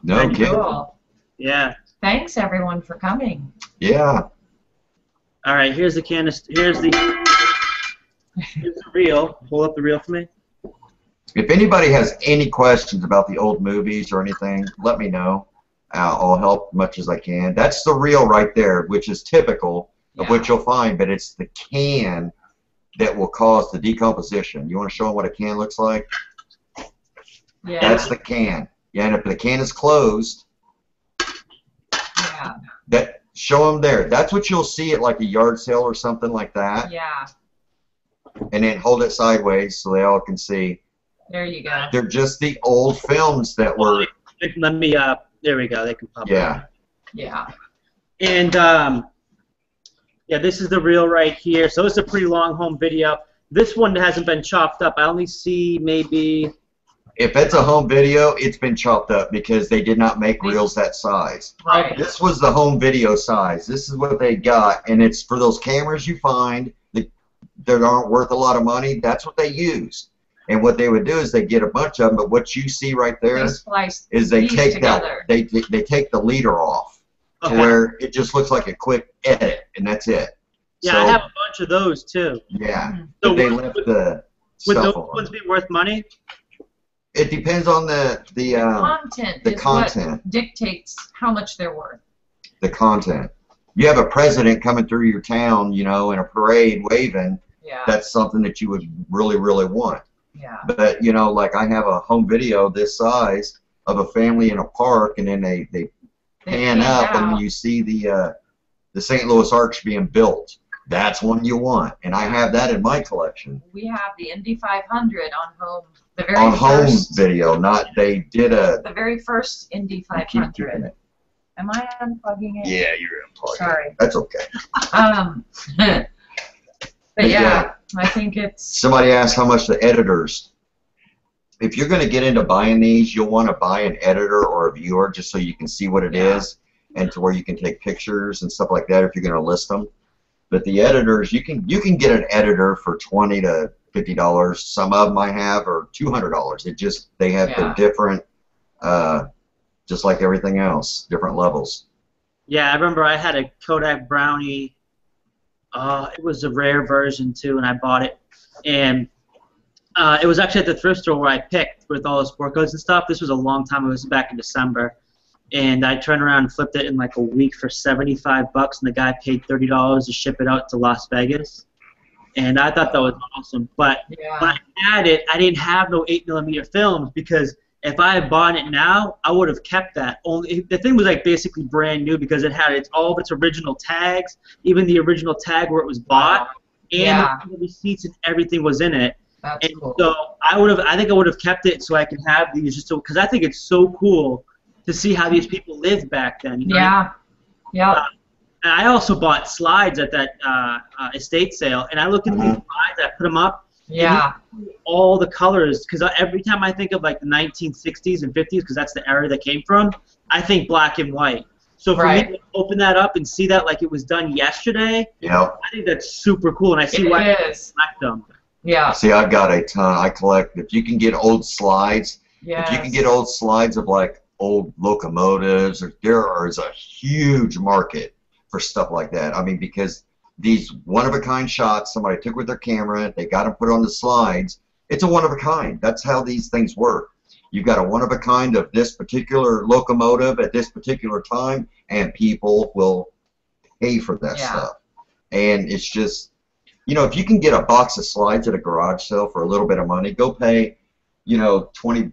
No kidding. Cool. Yeah. Thanks, everyone, for coming. Yeah. All right, here's the canister. Here's the reel. Hold up the reel for me. If anybody has any questions about the old movies or anything, let me know. I'll help much as I can. That's the reel right there, which is typical of what you'll find, but it's the can that will cause the decomposition. You want to show them what a can looks like? Yeah. That's the can. Yeah, and if the can is closed, show them there. That's what you'll see at like a yard sale or something like that. Yeah. And then hold it sideways so they all can see. There you go. They're just the old films that were. Let me. There we go. They can pop. Yeah. Yeah. And yeah, this is the reel right here. So it's a pretty long home video. This one hasn't been chopped up. I only see maybe. If it's a home video, it's been chopped up because they did not make reels that size. Right. This was the home video size. This is what they got, and it's for those cameras you find that aren't worth a lot of money. That's what they use. And what they would do is they get a bunch of them, but what you see right there is they take together. they take the leader off to where it just looks like a quick edit, and that's it. Yeah, so, I have a bunch of those too. Yeah, So but they left the would stuff those on. ones be worth money? It depends on the content. the is content. what dictates how much they're worth. The content. You have a president coming through your town, you know, in a parade waving. Yeah. That's something that you would really, really want. Yeah. But, you know, like I have a home video this size of a family in a park, and then they pan up and you see the St. Louis Arch being built. That's one you want, and I have that in my collection. We have the Indy 500 on home. The very on home first, video, not they did the very first Indy I keep keeping 500. it. Am I unplugging it? Yeah, you're unplugging. Sorry. That's okay. But yeah, I think it's. Somebody asked how much the editors. If you're going to get into buying these, you'll want to buy an editor or a viewer just so you can see what it is, and to where you can take pictures and stuff like that if you're going to list them. But the editors, you can get an editor for $20 to $50. Some of them I have are $200. It just they have the different, just like everything else, different levels. Yeah, I remember I had a Kodak Brownie. It was a rare version too, and I bought it. And it was actually at the thrift store where I picked with all the sport codes and stuff. This was a long time ago. This was back in December. And I turned around and flipped it in like a week for $75, and the guy paid $30 to ship it out to Las Vegas. and I thought that was awesome. But when I had it, I didn't have no 8mm films because if I had bought it now, I would have kept that. Only the thing was like basically brand new because it had all of its original tags, even the original tag where it was bought, and the receipts and everything was in it. That's and cool. so I think I would have kept it so I could have these just because I think it's so cool to see how these people lived back then. You know what I mean? And I also bought slides at that estate sale, and I look at these slides, I put them up. Yeah. All the colors, because every time I think of like the 1960s and 50s, because that's the era that came from, I think black and white. So for me to open that up and see that like it was done yesterday, I think that's super cool, and I see why I collect them. Yeah. See, I've got a ton. I collect. If you can get old slides, if you can get old slides of like old locomotives, there is a huge market for stuff like that. I mean, because these one-of-a-kind shots somebody took with their camera, they got them put on the slides. It's a one-of-a-kind. That's how these things work. You've got a one-of-a-kind of this particular locomotive at this particular time, and people will pay for that stuff. And it's just, you know, if you can get a box of slides at a garage sale for a little bit of money, go pay, you know, $20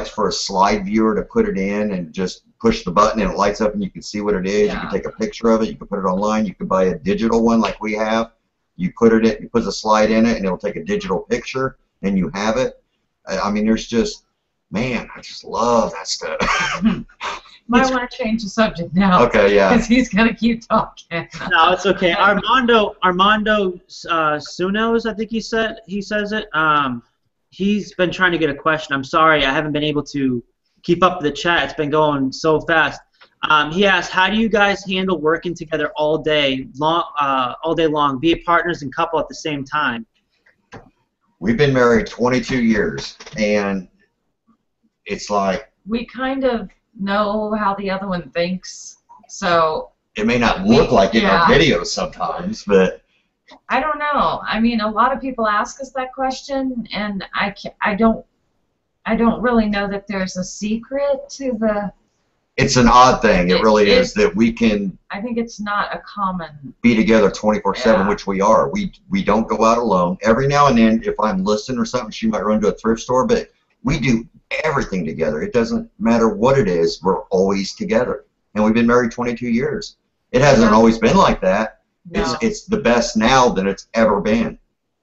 for a slide viewer to put it in and just push the button and it lights up and you can see what it is. You can take a picture of it. You can put it online. You can buy a digital one like we have. You put it in, you put the slide in it, and it'll take a digital picture, and you have it. I mean, there's just, man, I just love that stuff. Might want to change the subject now. Okay, yeah. Because he's gonna keep talking. No, it's okay. Armando Sunos, I think he says it. He's been trying to get a question. I'm sorry, I haven't been able to keep up with the chat. It's been going so fast. He asked, how do you guys handle working together all day long, be partners and couple at the same time? We've been married 22 years, and it's like we kind of know how the other one thinks, so it may not look like it in our videos sometimes, but I don't know. I mean, a lot of people ask us that question, and I don't really know that there's a secret to the. It's an odd thing. It really is that we can. I think it's not a common. Be together 24/7, which we are. We don't go out alone. Every now and then, if I'm listening or something, she might run to a thrift store, but we do everything together. It doesn't matter what it is. We're always together, and we've been married 22 years. It hasn't always been like that. No. It's the best now than it's ever been.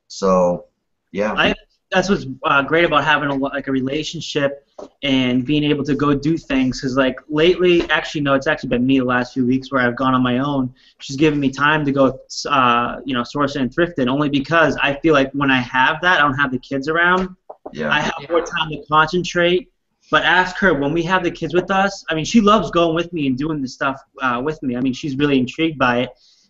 So, yeah. That's what's great about having a relationship and being able to go do things. Because like lately, actually no, it's actually been me the last few weeks where I've gone on my own. She's given me time to go, sourcing and thrifting. Only because I feel like when I have that, I don't have the kids around. Yeah. I have more time to concentrate. But ask her when we have the kids with us. I mean, she loves going with me and doing this stuff with me. I mean, she's really intrigued by it,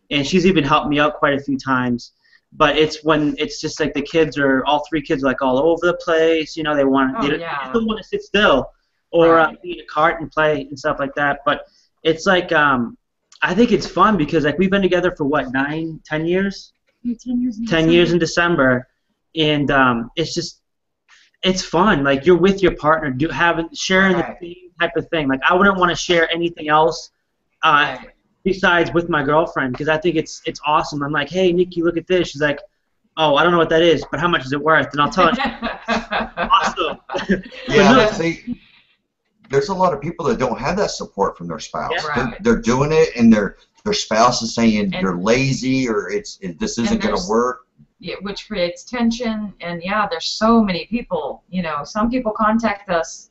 and she's even helped me out quite a few times. But it's when it's just like the kids are, all three kids are like all over the place. You know, they don't want to sit still or be in a cart and play and stuff like that. But it's like I think it's fun because like we've been together for what, 10 years? 10 years in December, and it's fun. Like you're with your partner, sharing the same type of thing. Like I wouldn't want to share anything else. Besides with my girlfriend, because I think it's awesome. I'm like, hey, Nikki, look at this. She's like, oh, I don't know what that is, but how much is it worth? And I'll tell her. Awesome. Yeah, see, there's a lot of people that don't have that support from their spouse. Yeah. They're doing it, and their spouse is saying you're lazy or this isn't going to work. Yeah, which creates tension. And yeah, there's so many people. You know, some people contact us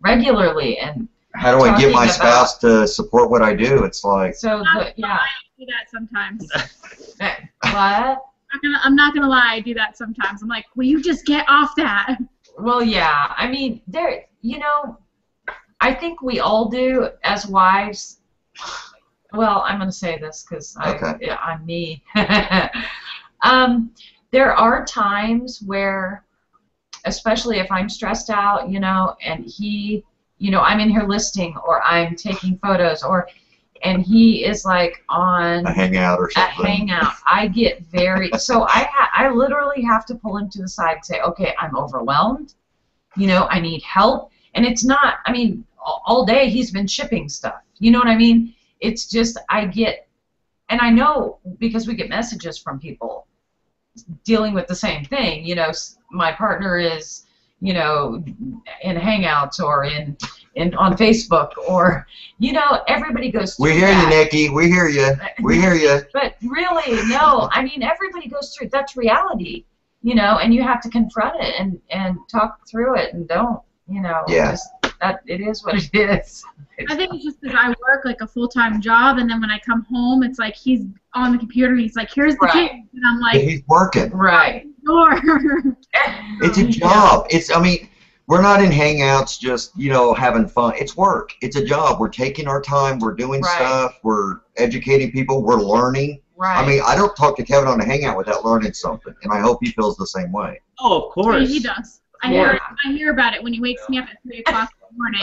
regularly and. How do I get my spouse to support what I do? It's like I do that sometimes. What? I'm not gonna lie, I do that sometimes. I'm like, will you just get off that? Well, yeah. I mean, I think we all do as wives. Well, I'm gonna say this because I'm me. There are times where, especially if I'm stressed out, and he. I'm in here listing, or I'm taking photos, and he is like on a hangout or something. I get so I literally have to pull him to the side and say, okay, I'm overwhelmed. I need help, and it's not. I mean, all day he's been shipping stuff. You know what I mean? It's just and I know because we get messages from people, dealing with the same thing. You know, my partner is, you know, in Hangouts or in on Facebook, or, you know, everybody goes through We hear that. you, Nikki. We hear you. We hear you. But really, no. I mean, everybody goes through. That's reality, you know, and you have to confront it and talk through it, and don't, you know. Yeah. Just, that it is what it is. I think it's just because I work like a full-time job, and then when I come home, it's like he's on the computer, and he's like, "Here's the Right. kids," and I'm But like, he's working. Right. "Door." It's a job. It's, I mean, we're not in Hangouts just, you know, having fun. It's work. It's a job. We're taking our time. We're doing Right. stuff. We're educating people. We're learning. Right. I mean, I don't talk to Kevin on a Hangout without learning something, and I hope he feels the same way. Oh, of course. He does. I Yeah. hear about it when he wakes me up at 3 o'clock in the morning.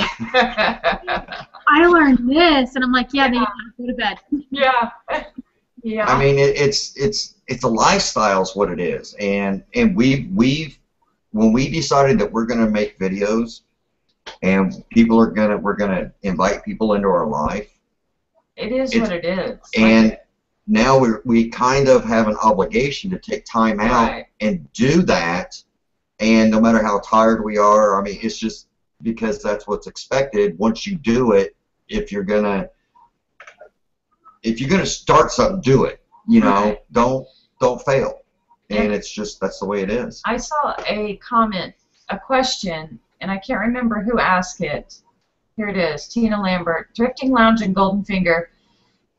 I learned this, and I'm like, yeah, then you have to go to bed. Yeah. Yeah. I mean, it's a lifestyle is what it is, and we've when we decided that we're going to make videos, and we're gonna invite people into our life, it is what it is. and now we kind of have an obligation to take time out Right. and do that, and no matter how tired we are, I mean, it's just because that's what's expected. Once you do it, if you're gonna start something, do it. You know, Right. don't fail. And Yeah. it's just, that's the way it is. I saw a comment, a question, and I can't remember who asked it. Here it is, Tina Lambert, Thrifting Lounge in Golden Finger.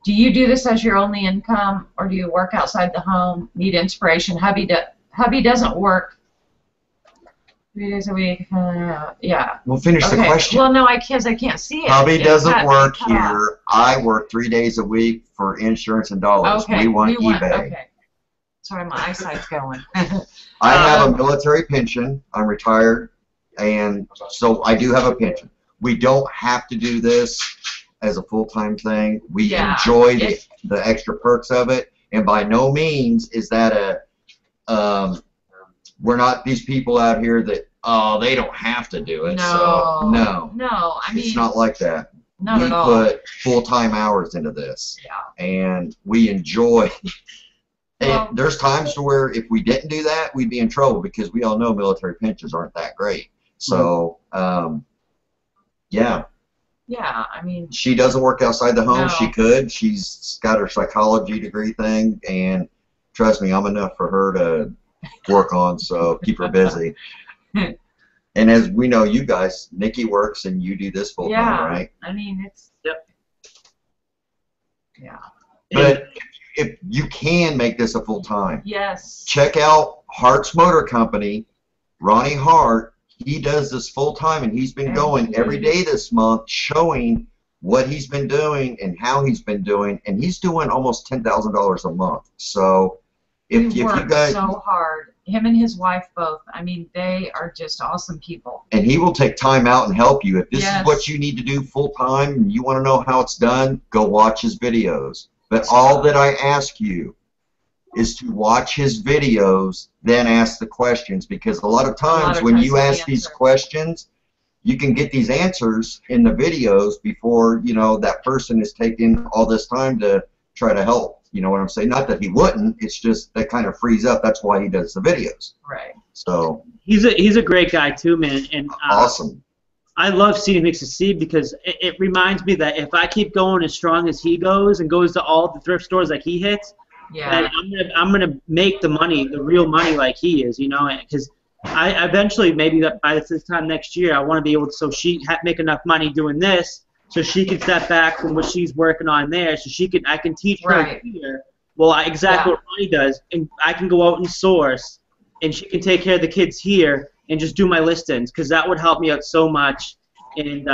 Do you do this as your only income, or do you work outside the home? Need inspiration? Hubby doesn't work 3 days a week. Yeah. We'll finish the Okay. question. Well, no, I can't see it. Hubby It's doesn't cut- work cut off. here. I work 3 days a week for insurance and dollars. Okay. We want eBay. Okay. Sorry, my eyesight's going. I have a military pension. I'm retired, and so I do have a pension. We don't have to do this as a full-time thing. We Yeah, enjoy the extra perks of it, and by no means is that we're not these people out here that, oh, they don't have to do it. So, no. No, I mean, It's not like that. not We at all. put full-time hours into this, Yeah. and we enjoy. Well- And there's times to where if we didn't do that, we'd be in trouble, because we all know military pensions aren't that great. So, yeah, Yeah, I mean, she doesn't work outside the home. No. She could. She's got her psychology degree thing, and trust me, I'm enough for her to work on. So keep her busy. And as we know, you guys, Nikki works, and you do this full time, yeah. right? I mean, it's. Yep. Yeah. But if you can make this a full time, Yes. check out Hart's Motor Company. Ronnie Hart, he does this full time, and he's been going every day this month, showing what he's been doing and how he's been doing, and he's doing almost $10,000 a month. So if He you works guys, so hard. Him and his wife both. I mean, they are just awesome people. and he will take time out and help you. If this Yes. is what you need to do full time and you want to know how it's done, go watch his videos. But all that I ask you is to watch his videos, then ask the questions, because a lot of times when you ask these questions, you can get these answers in the videos before, you know, that person is taking all this time to try to help. You know what I'm saying? Not that he wouldn't, it's just that kind of frees up. That's why he does the videos. Right. So He's a great guy too, man. And awesome. I love seeing him succeed, because it reminds me that if I keep going as strong as he goes and goes to all the thrift stores like he hits, Yeah. then I'm gonna make the money, the real money, like he is, you know. Because I eventually, maybe by this time next year, I want to be able to, so she make enough money doing this, so she can step back from what she's working on there, so I can teach her Right. here. Well, exactly what Ronnie does, and I can go out and source, and she can take care of the kids here and just do my listings, because that would help me out so much, and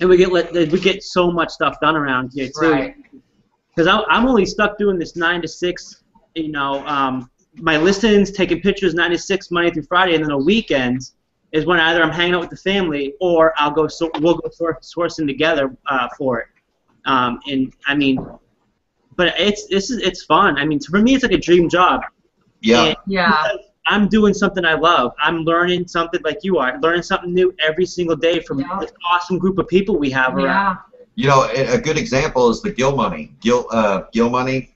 we get so much stuff done around here too. Right. Because I'm only stuck doing this 9 to 6, you know, my listings, taking pictures 9 to 6 Monday through Friday, and then the weekends is when either I'm hanging out with the family or we'll go sourcing together for it. And I mean, but it's fun. I mean, for me, it's like a dream job. Yeah. And Yeah. I'm doing something I love. I'm learning something like you are, learning something new every single day from this awesome group of people we have around. Yeah. You know, a good example is the Gill Money. Gill Money,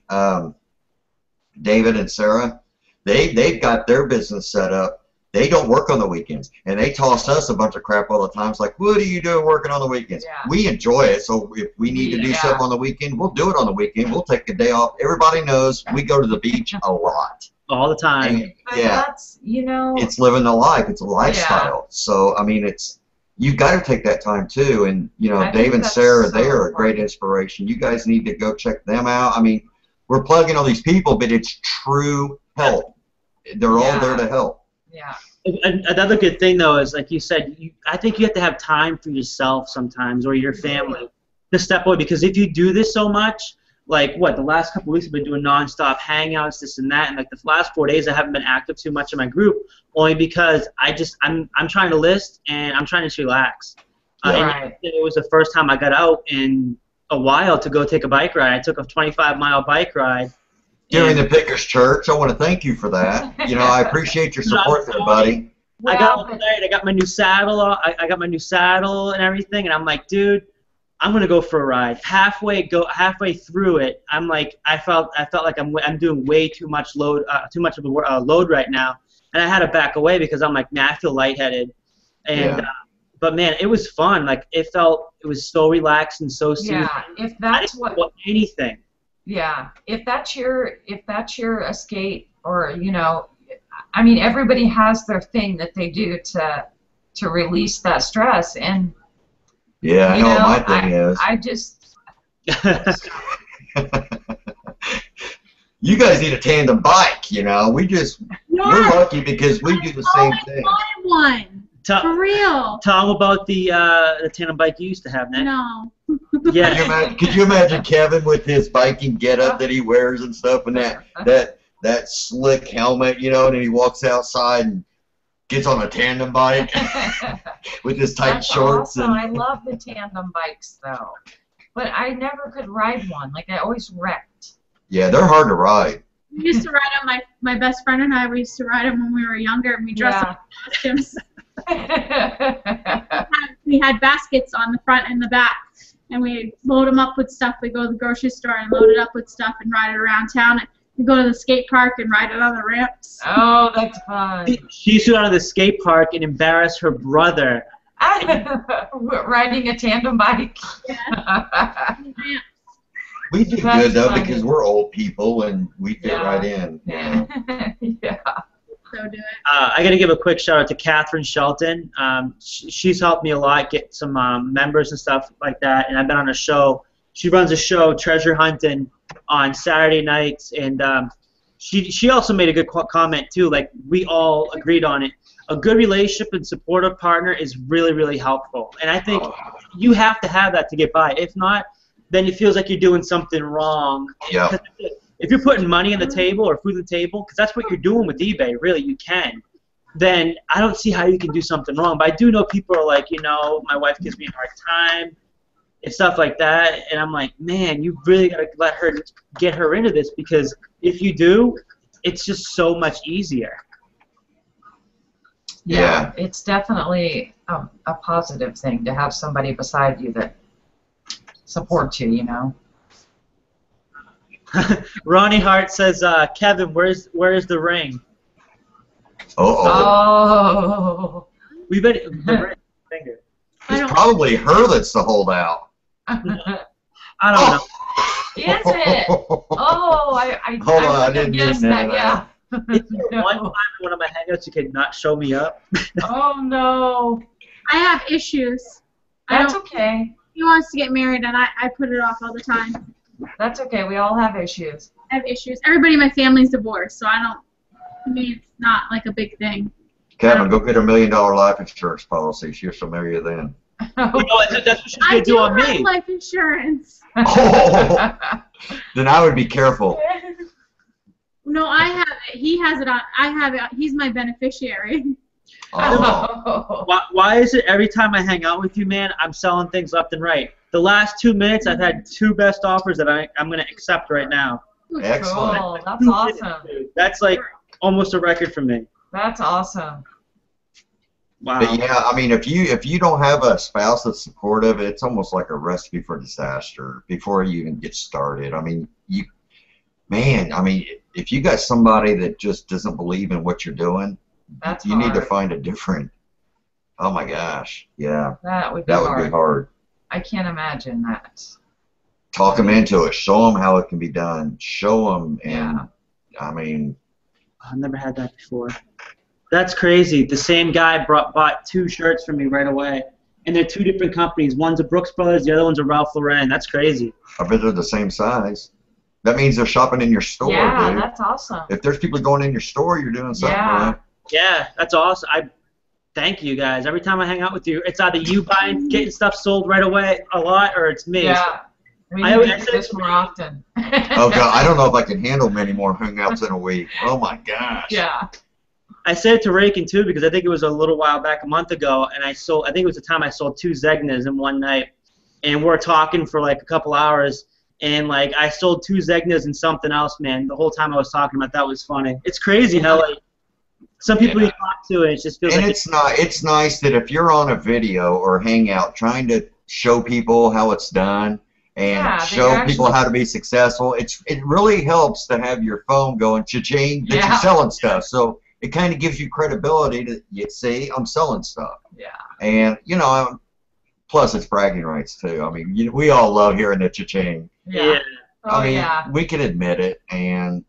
David and Sarah, they've got their business set up. They don't work on the weekends, and they toss us a bunch of crap all the time. It's like, what are you doing working on the weekends? Yeah. We enjoy it, so if we need to do something on the weekend, we'll do it on the weekend. We'll take a day off. Everybody knows we go to the beach a lot. All the time. And, But that's, it's living the life. It's a lifestyle. So, I mean, you've got to take that time, too. And, Dave and Sarah, they are a great inspiration. You guys need to go check them out. I mean, we're plugging all these people, but it's true help. They're all there to help. Yeah. Another good thing, though, is like you said, I think you have to have time for yourself sometimes, or your family, to step away. Because if you do this so much, like the last couple of weeks I've been doing nonstop hangouts, this and that, and like the last 4 days I haven't been active too much in my group, only because I'm trying to list and I'm trying to relax. And it was the first time I got out in a while to go take a bike ride. I took a 25-mile bike ride. During the Pickers Church, I want to thank you for that. I appreciate your support there, buddy. I got my new saddle. I got my new saddle and everything, and I'm like, dude, I'm gonna go for a ride. Halfway through it, I'm like, I felt like I'm doing way too much of a load right now, and I had to back away because I'm like, man, I feel lightheaded, and but man, it was fun. Like it was so relaxed and so soothing. Yeah, if that's what anything. Yeah, if that's your escape, or I mean, everybody has their thing that they do to release that stress, and I know what my thing is. I just you guys need a tandem bike, we're lucky because we do the same thing. One. For real. Tell them about the tandem bike you used to have, Nick. No. Yeah. Could you imagine Kevin with his biking getup that he wears and stuff, and that slick helmet, and then he walks outside and gets on a tandem bike with his tight shorts. Awesome. I love the tandem bikes though, but I never could ride one. Like I always wrecked. Yeah, they're hard to ride. We used to ride them. My best friend and I, we used to ride them when we were younger, and we dressed up in costumes. We had baskets on the front and the back, and we load them up with stuff. We go to the grocery store and load it up with stuff and ride it around town. We go to the skate park and ride it on the ramps. Oh, that's fun. She used to go to the skate park and embarrass her brother. Riding a tandem bike. Yeah. We do good though because we're old people and we fit right in. Yeah. So do it. I got to give a quick shout out to Catherine Shelton. She's helped me a lot get some members and stuff like that, and I've been on a show. She runs a show, Treasure Hunting, on Saturday nights, and she also made a good comment too. Like we all agreed on it. A good relationship and supportive partner is really, really helpful, and I think you have to have that to get by. If not, then it feels like you're doing something wrong. Yeah. If you're putting money on the table or food on the table, because that's what you're doing with eBay, really, you can, then I don't see how you can do something wrong. But I do know people are like, my wife gives me a hard time and stuff like that. And I'm like, man, you really got to get her into this, because if you do, it's just so much easier. Yeah, it's definitely a positive thing to have somebody beside you that supports you, Ronnie Hart says, Kevin, where's the ring? Oh. We bet the ring finger. It's probably her that's the holdout. I don't know. Is it? Oh, I Hold on, I didn't guess mean that. that. Yeah. One time in one of my hangouts you could not show me up. Oh no. I have issues. That's okay. He wants to get married, and I put it off all the time. That's okay. We all have issues. I have issues. Everybody in my family's divorced, so to me, it's not like a big thing. Kevin, go get a $1 million life insurance policy. She'll marry you then. That's what she's going to do on I do have me. life insurance. Oh, then I would be careful. No, I have it. He has it on. I have it. He's my beneficiary. Oh. Why is it every time I hang out with you, man, I'm selling things left and right? The last 2 minutes, I've had 2 best offers that I'm going to accept right now. Excellent. Cool. That's awesome. That's like almost a record for me. That's awesome. Wow. But yeah, I mean, if you don't have a spouse that's supportive, it's almost like a recipe for disaster before you even get started. I mean, if you got somebody that just doesn't believe in what you're doing, That's you need to hard. find a different. Oh my gosh, yeah, That would be that hard. would be hard. I can't imagine that. Talk them into it. Show them how it can be done. Show them, and Yeah. I mean, I've never had that before. That's crazy. The same guy bought 2 shirts from me right away. And they're 2 different companies. One's a Brooks Brothers, the other one's a Ralph Lauren. That's crazy. I bet they're the same size. That means they're shopping in your store, Yeah, dude. that's awesome. If there's people going in your store, you're doing something Yeah. right. Yeah, that's awesome. I thank you guys. Every time I hang out with you, it's either you buying, getting stuff sold right away a lot, or it's me. Yeah. We I need always to do said this to more often. Oh god, I don't know if I can handle many more hangouts in a week. Oh my gosh. Yeah. I said it to Rakin too because I think it was a little while back, a month ago, and I think it was the time I sold 2 Zegnas in one night, and we're talking for like a couple hours, and like I sold 2 Zegnas and something else, man. The whole time I was talking about that was funny. It's crazy how like some people you talk to and it just feels And like it's nice that if you're on a video or hangout trying to show people how it's done and Yeah, that show you're people actually- how to be successful, it really helps to have your phone going cha-ching that Yeah. you're selling stuff. So it kind of gives you credibility to, you see, I'm selling stuff. Yeah. And, you know, plus it's bragging rights too. I mean, we all love hearing the cha-ching. Yeah. Oh, I mean, yeah. we can admit it, and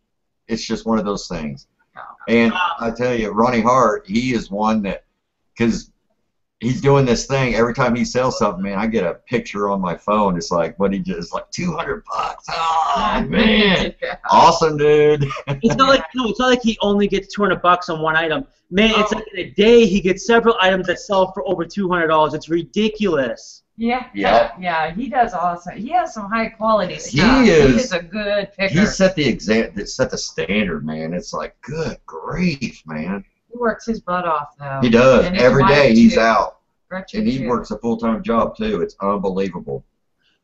it's just one of those things. Oh. And I tell you, Ronnie Hart, he is one that, because he's doing this thing every time he sells something, man, I get a picture on my phone. It's like, what he just, like $200. Oh, man. Yeah. Awesome, dude. it's not like it's not like he only gets $200 on one item. Man, it's Oh. like in a day he gets several items that sell for over $200. It's ridiculous. Yeah, Yeah. yeah, he does awesome. He has some high quality stuff. He is- He is a good picker. He set the standard, man. It's like, good grief, man. He works his butt off though. He does. And his Every day wife, he's too. out. Gretchen, And he too. works a full-time job, too. It's unbelievable.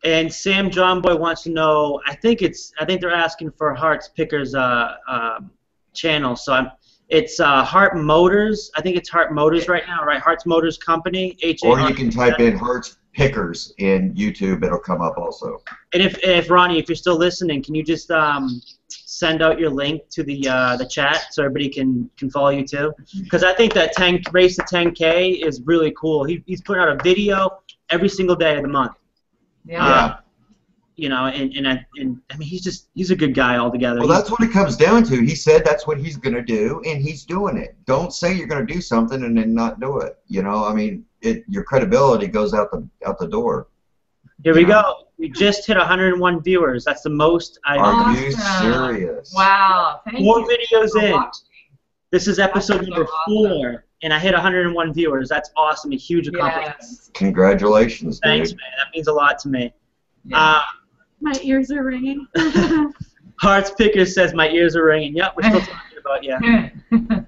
And Sam John Boy wants to know. I think they're asking for Hart's Pickers channel. So it's Hart Motors. I think it's Hart Motors right now, right? Hart's Motors Company. Or you can type in Hart's Pickers in YouTube. It'll come up also. And if Ronnie, if you're still listening, can you just send out your link to the chat so everybody can follow you too? Because I think that race to 10K is really cool. He's putting out a video every single day of the month. Yeah. You know, and I mean he's a good guy altogether. Well, that's what it comes down to. He said that's what he's going to do, and he's doing it. Don't say you're going to do something and then not do it. You know, I mean, your credibility goes out the door. Here we go. We just hit 101 viewers. That's the most I've. Are you Awesome. serious? Wow. Thank 4 you videos for in. watching. This is episode That's so number 4, and I hit 101 viewers. That's awesome. A huge accomplishment. Yes. Congratulations, dude. Thanks, man. That means a lot to me. Yeah. My ears are ringing. Hearts Pickers says my ears are ringing. Yep, we're still talking about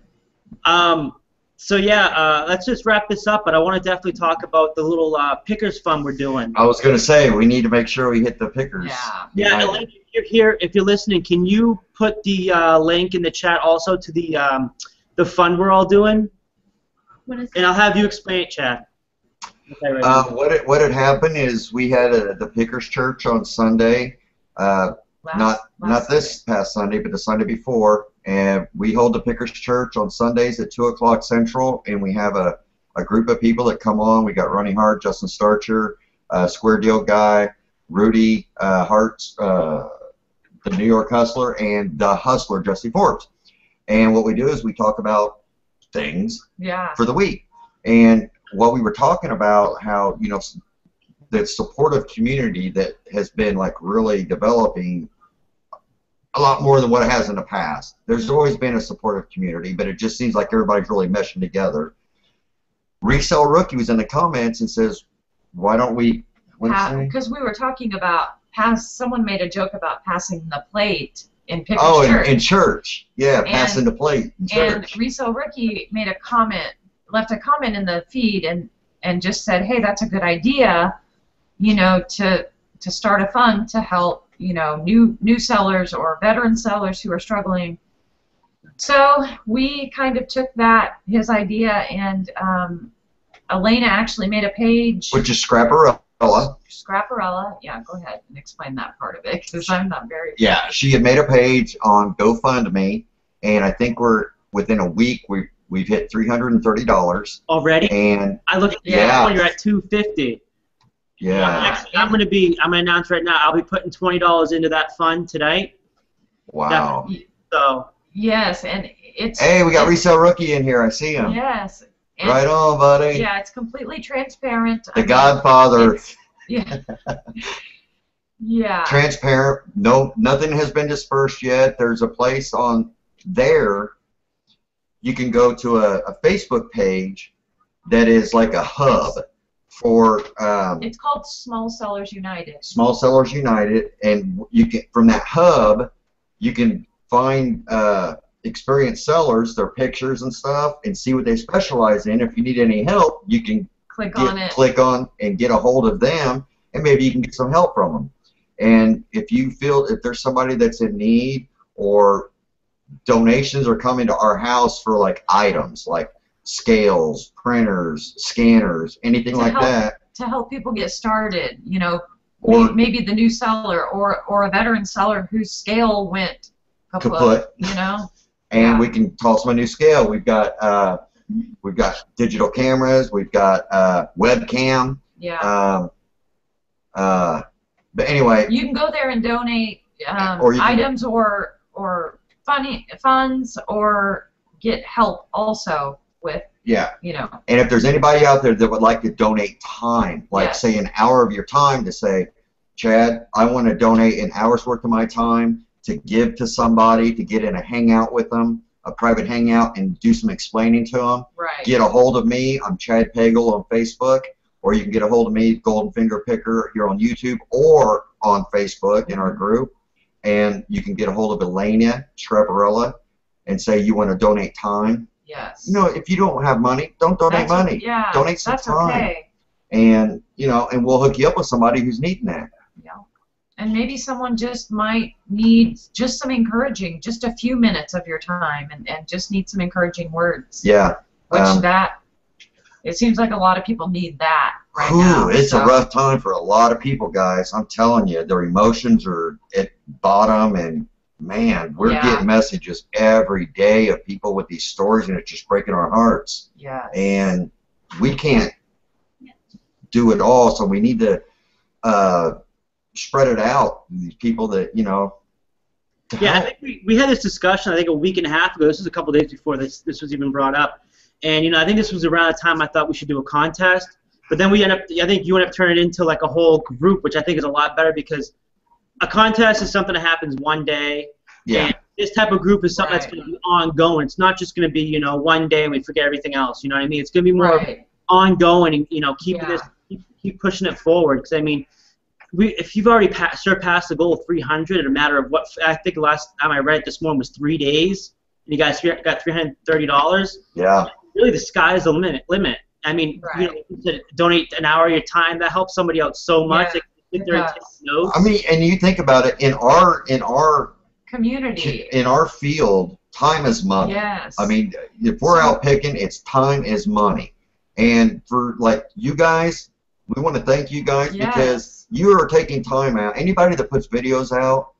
So yeah, let's just wrap this up. But I want to definitely talk about the little Pickers fun we're doing. I was going to say, we need to make sure we hit the pickers. Yeah. Yeah, Elaine, if you're here, if you're listening, can you put the link in the chat also to the fun we're all doing? What is And I'll have you explain it, Chad. Okay, right. What had happened is we had the Pickers Church on Sunday. Not this past Sunday, but the Sunday before, and we hold the Pickers Church on Sundays at 2 o'clock Central, and we have a group of people that come on. We got Ronnie Hart, Justin Starcher, Square Deal Guy, Rudy Hart, the New York Hustler, and the Hustler, Jesse Forbes. And what we do is we talk about things Yeah. for the week. And what we were talking about, how, you know, the supportive community that has been like really developing a lot more than what it has in the past. There's always been a supportive community, but it just seems like everybody's really meshing together. Resell Rookie was in the comments and says, why don't we, what did he say? Because we were talking about someone made a joke about passing the plate in Pickers Oh, Church. in church. Yeah, And- passing the plate in And church. Resell Rookie made a comment, left a comment in the feed, and just said, hey, that's a good idea, you know, to start a fund to help, you know, new sellers or veteran sellers who are struggling. So we kind of took his idea, and Elena actually made a page. Would you scrap her up? Scraparella. Yeah, go ahead and explain that part of it because I'm not very. Yeah, she had made a page on GoFundMe, and I think we're within a week we've hit $330 already. And I look at yeah, you're at $250. Yeah. I'm gonna announce right now. I'll be putting $20 into that fund tonight. Wow. So. Yes, and it's. Hey, we got Resale Rookie in here. I see him. Yes. And right on, buddy. Yeah, it's completely transparent. The Godfather. Yeah. Yeah. Transparent. No, nothing has been dispersed yet. There's a place on there. You can go to a Facebook page that is like a hub for. It's called Small Sellers United. Small Sellers United, and you can from that hub, you can find experienced sellers, their pictures and stuff, and see what they specialize in. If you need any help, you can click on and get a hold of them, and maybe you can get some help from them. And if you feel if there's somebody that's in need, or donations are coming to our house for like items like scales, printers, scanners, anything like that. To help people get started, you know, or maybe the new seller or a veteran seller whose scale went kaput, you know. And we can toss them a new scale. We've got digital cameras. We've got webcam. Yeah. But anyway, you can go there and donate items or funds or get help also with. Yeah. You know. And if there's anybody out there that would like to donate time, like say an hour of your time, to say, Chad, I want to donate an hour's worth of my time to give to somebody, to get in a hangout with them, a private hangout, and do some explaining to them. Right. Get a hold of me. I'm Chad Pagel on Facebook, or you can get a hold of me, Golden Finger Picker, here on YouTube or on Facebook in our group. And you can get a hold of Elena Scraparella and say you want to donate time. Yes. You know, if you don't have money, don't donate money. Yeah. Donate some time. Okay. And, you know, and we'll hook you up with somebody who's needing that. Yeah. And maybe someone just might need just some encouraging, just a few minutes of your time, and just need some encouraging words. Yeah. It seems like a lot of people need that right now. It's a rough time for a lot of people, guys. I'm telling you, their emotions are at bottom, and man, we're getting messages every day of people with these stories, and it's just breaking our hearts. Yeah. And we can't do it all, so we need to spread it out. These people that, you know. Yeah, I think we had this discussion, I think a week and a half ago. This was a couple days before this was even brought up. And, you know, I think this was around the time I thought we should do a contest. But then I think you end up turning it into like a whole group, which I think is a lot better, because a contest is something that happens one day. Yeah. And this type of group is something that's going to be ongoing. It's not just going to be, you know, one day and we forget everything else. You know what I mean? It's going to be more ongoing, and, you know, keep pushing it forward. Because, I mean, if you've already surpassed the goal of 300 in a matter of what, I think the last time I read it this morning was 3 days, and you guys got $330. Yeah. Really, the sky's the limit. I mean, you know, donate an hour of your time, that helps somebody out so much. They can sit there and take notes. I mean, and you think about it, in our community, in our field, time is money. Yes. I mean, if we're out picking, it's time is money. And for like you guys, we want to thank you guys because you are taking time out. Anybody that puts videos out,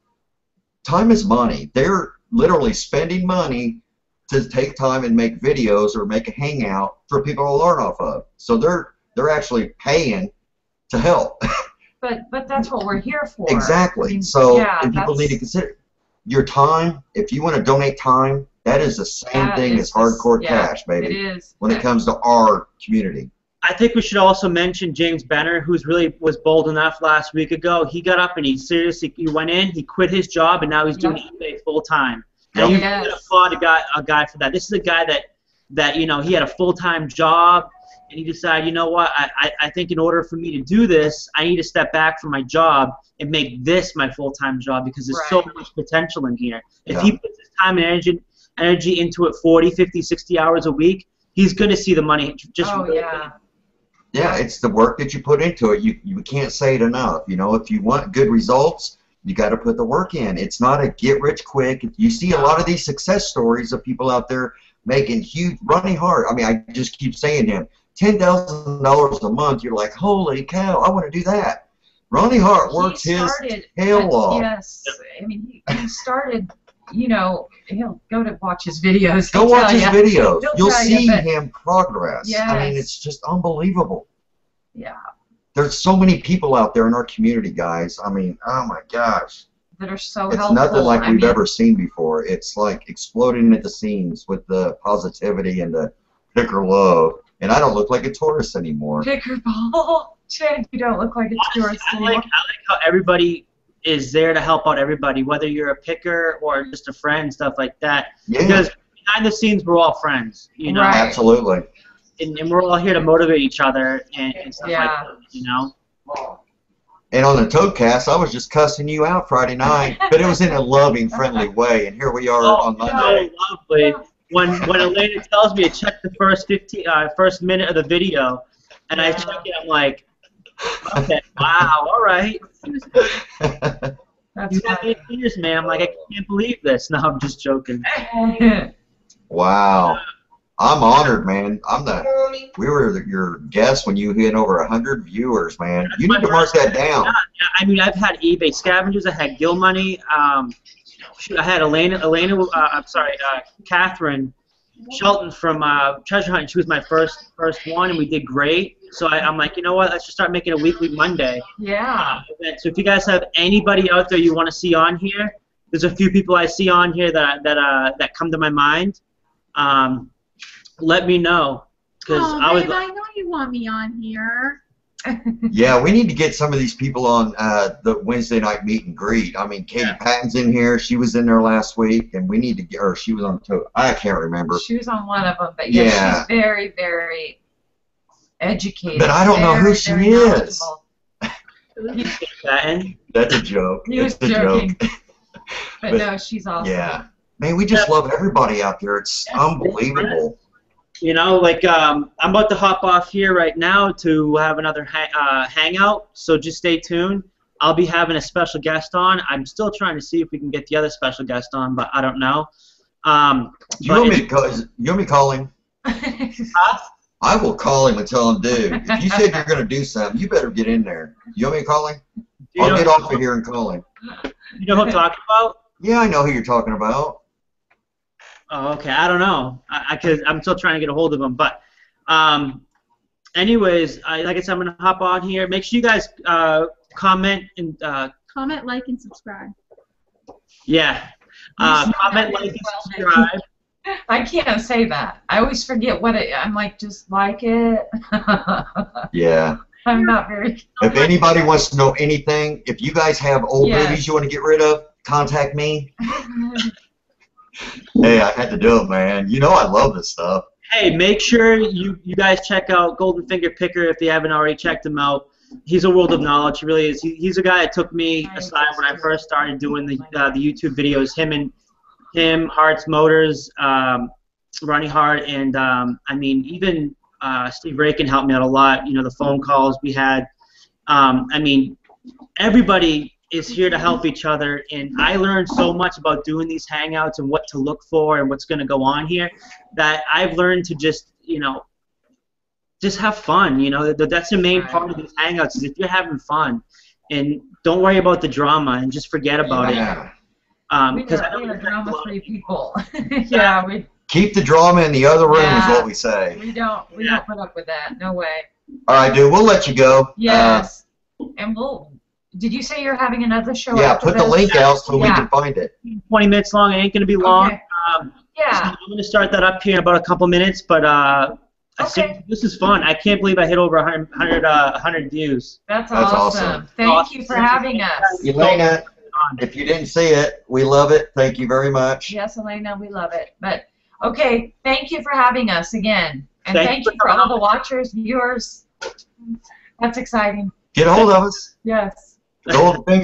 time is money. They're literally spending money to take time and make videos or make a hangout for people to learn off of. So they're actually paying to help. But that's what we're here for. Exactly. I mean, so and people need to consider your time. If you want to donate time, that is the same thing as hardcore cash, baby. It is. When it comes to our community. I think we should also mention James Benner, who's really was bold enough last week ago. He got up and he went in, he quit his job, and now he's doing eBay full time. And you can applaud a guy for that. This is a guy that you know, he had a full-time job, and he decided, you know what, I think in order for me to do this, I need to step back from my job and make this my full-time job, because there's so much potential in here. If he puts his time and energy into it 40, 50, 60 hours a week, he's going to see the money just Yeah, it's the work that you put into it. You can't say it enough. You know, if you want good results, you got to put the work in. It's not a get rich quick. You see a lot of these success stories of people out there making huge, running hard. I mean, I just keep saying him. $10,000 a month, you're like, holy cow, I want to do that. Ronnie Hart works his tail off. Yes, I mean, he started, you know, he'll go to watch his videos. Go watch his videos. You'll see but, him progress. yes. I mean, it's just unbelievable. Yeah. There's so many people out there in our community, guys. I mean, oh my gosh. That are so It's helpful. nothing like we've mean, ever seen before. It's like exploding at the seams with the positivity and the picker love. And I don't look like a tourist anymore. Pickleball. Chad, you don't look like a tourist anymore. I like how everybody is there to help out everybody, whether you're a picker or just a friend, stuff like that. Yeah. Because behind the scenes, we're all friends, you know. Right. Absolutely. And we're all here to motivate each other and stuff like that, you know. And on the Toadcast, I was just cussing you out Friday night, but it was in a loving, friendly way. And here we are on Monday. So lovely. When Elena tells me to check the first minute of the video, and I check it, I'm like, okay, wow, all right. That's You have 8 years, man. I'm like, I can't believe this. No, I'm just joking. Wow. I'm honored, man. We were your guest when you hit over 100 viewers, man. You need to mark that down. Yeah, I mean, I've had eBay scavengers. I had Gil Money. Shoot, I had Catherine Shelton from Treasure Hunt. She was my first one, and we did great. So I'm like, you know what? Let's just start making a weekly Monday. Yeah. Event. So if you guys have anybody out there you want to see on here, there's a few people I see on here that come to my mind. Let me know, because I know you want me on here. Yeah, we need to get some of these people on the Wednesday night meet and greet. I mean, Katie Patton's in here. She was in there last week, and we need to get her. She was on I can't remember. She was on one of them, but yeah, she's very, very educated. But I don't know who she is. Patton. That's a joke. He was joking. But no, she's awesome. Yeah. Man, we just love everybody out there. It's unbelievable. You know, like I'm about to hop off here right now to have another hangout, so just stay tuned. I'll be having a special guest on. I'm still trying to see if we can get the other special guest on, but I don't know. You want me to call him? I will call him and tell him, dude, if you said you're going to do something, you better get in there. You want me to call him? I'll get off of here and call him. You know who I'm talking about? Yeah, I know who you're talking about. Oh, okay. I don't know. I'm still trying to get a hold of him. But anyways, like I said, I'm going to hop on here. Make sure you guys comment and comment, like, and subscribe. Yeah. Comment, like, and subscribe. I can't say that. I always forget I'm like, just like it. Yeah. I'm not very. If anybody wants to know anything, if you guys have old movies you want to get rid of, contact me. Hey, I had to do it, man. You know I love this stuff. Hey, make sure you guys check out Golden Finger Picker if you haven't already checked him out. He's a world of knowledge. He really is. He's a guy that took me aside when I first started doing the YouTube videos. Him, Hearts Motors, Ronnie Hart, and I mean even Steve Rakin helped me out a lot. You know, the phone calls we had. I mean, everybody is here to help each other, and I learned so much about doing these hangouts and what to look for and what's going to go on here that I've learned to just, you know, just have fun. You know, that's the main part of these hangouts is if you're having fun, and don't worry about the drama and just forget about it. Because we're drama-free people. Yeah, we keep the drama in the other room is what we say. We don't put up with that. No way. All right, dude. We'll let you go. Yes. And did you say you're having another show? Yeah, put the link out so we can find it. 20 minutes long. It ain't going to be long. Okay. So I'm going to start that up here in about a couple minutes, but this is fun. I can't believe I hit over 100 views. That's awesome. Thank you for having us. Elena, if you didn't see it, we love it. Thank you very much. Yes, Elena, we love it. But, okay, thank you for having us again. And thank you for all the watchers, viewers. That's exciting. Get a hold of us. Yes. Golden Finger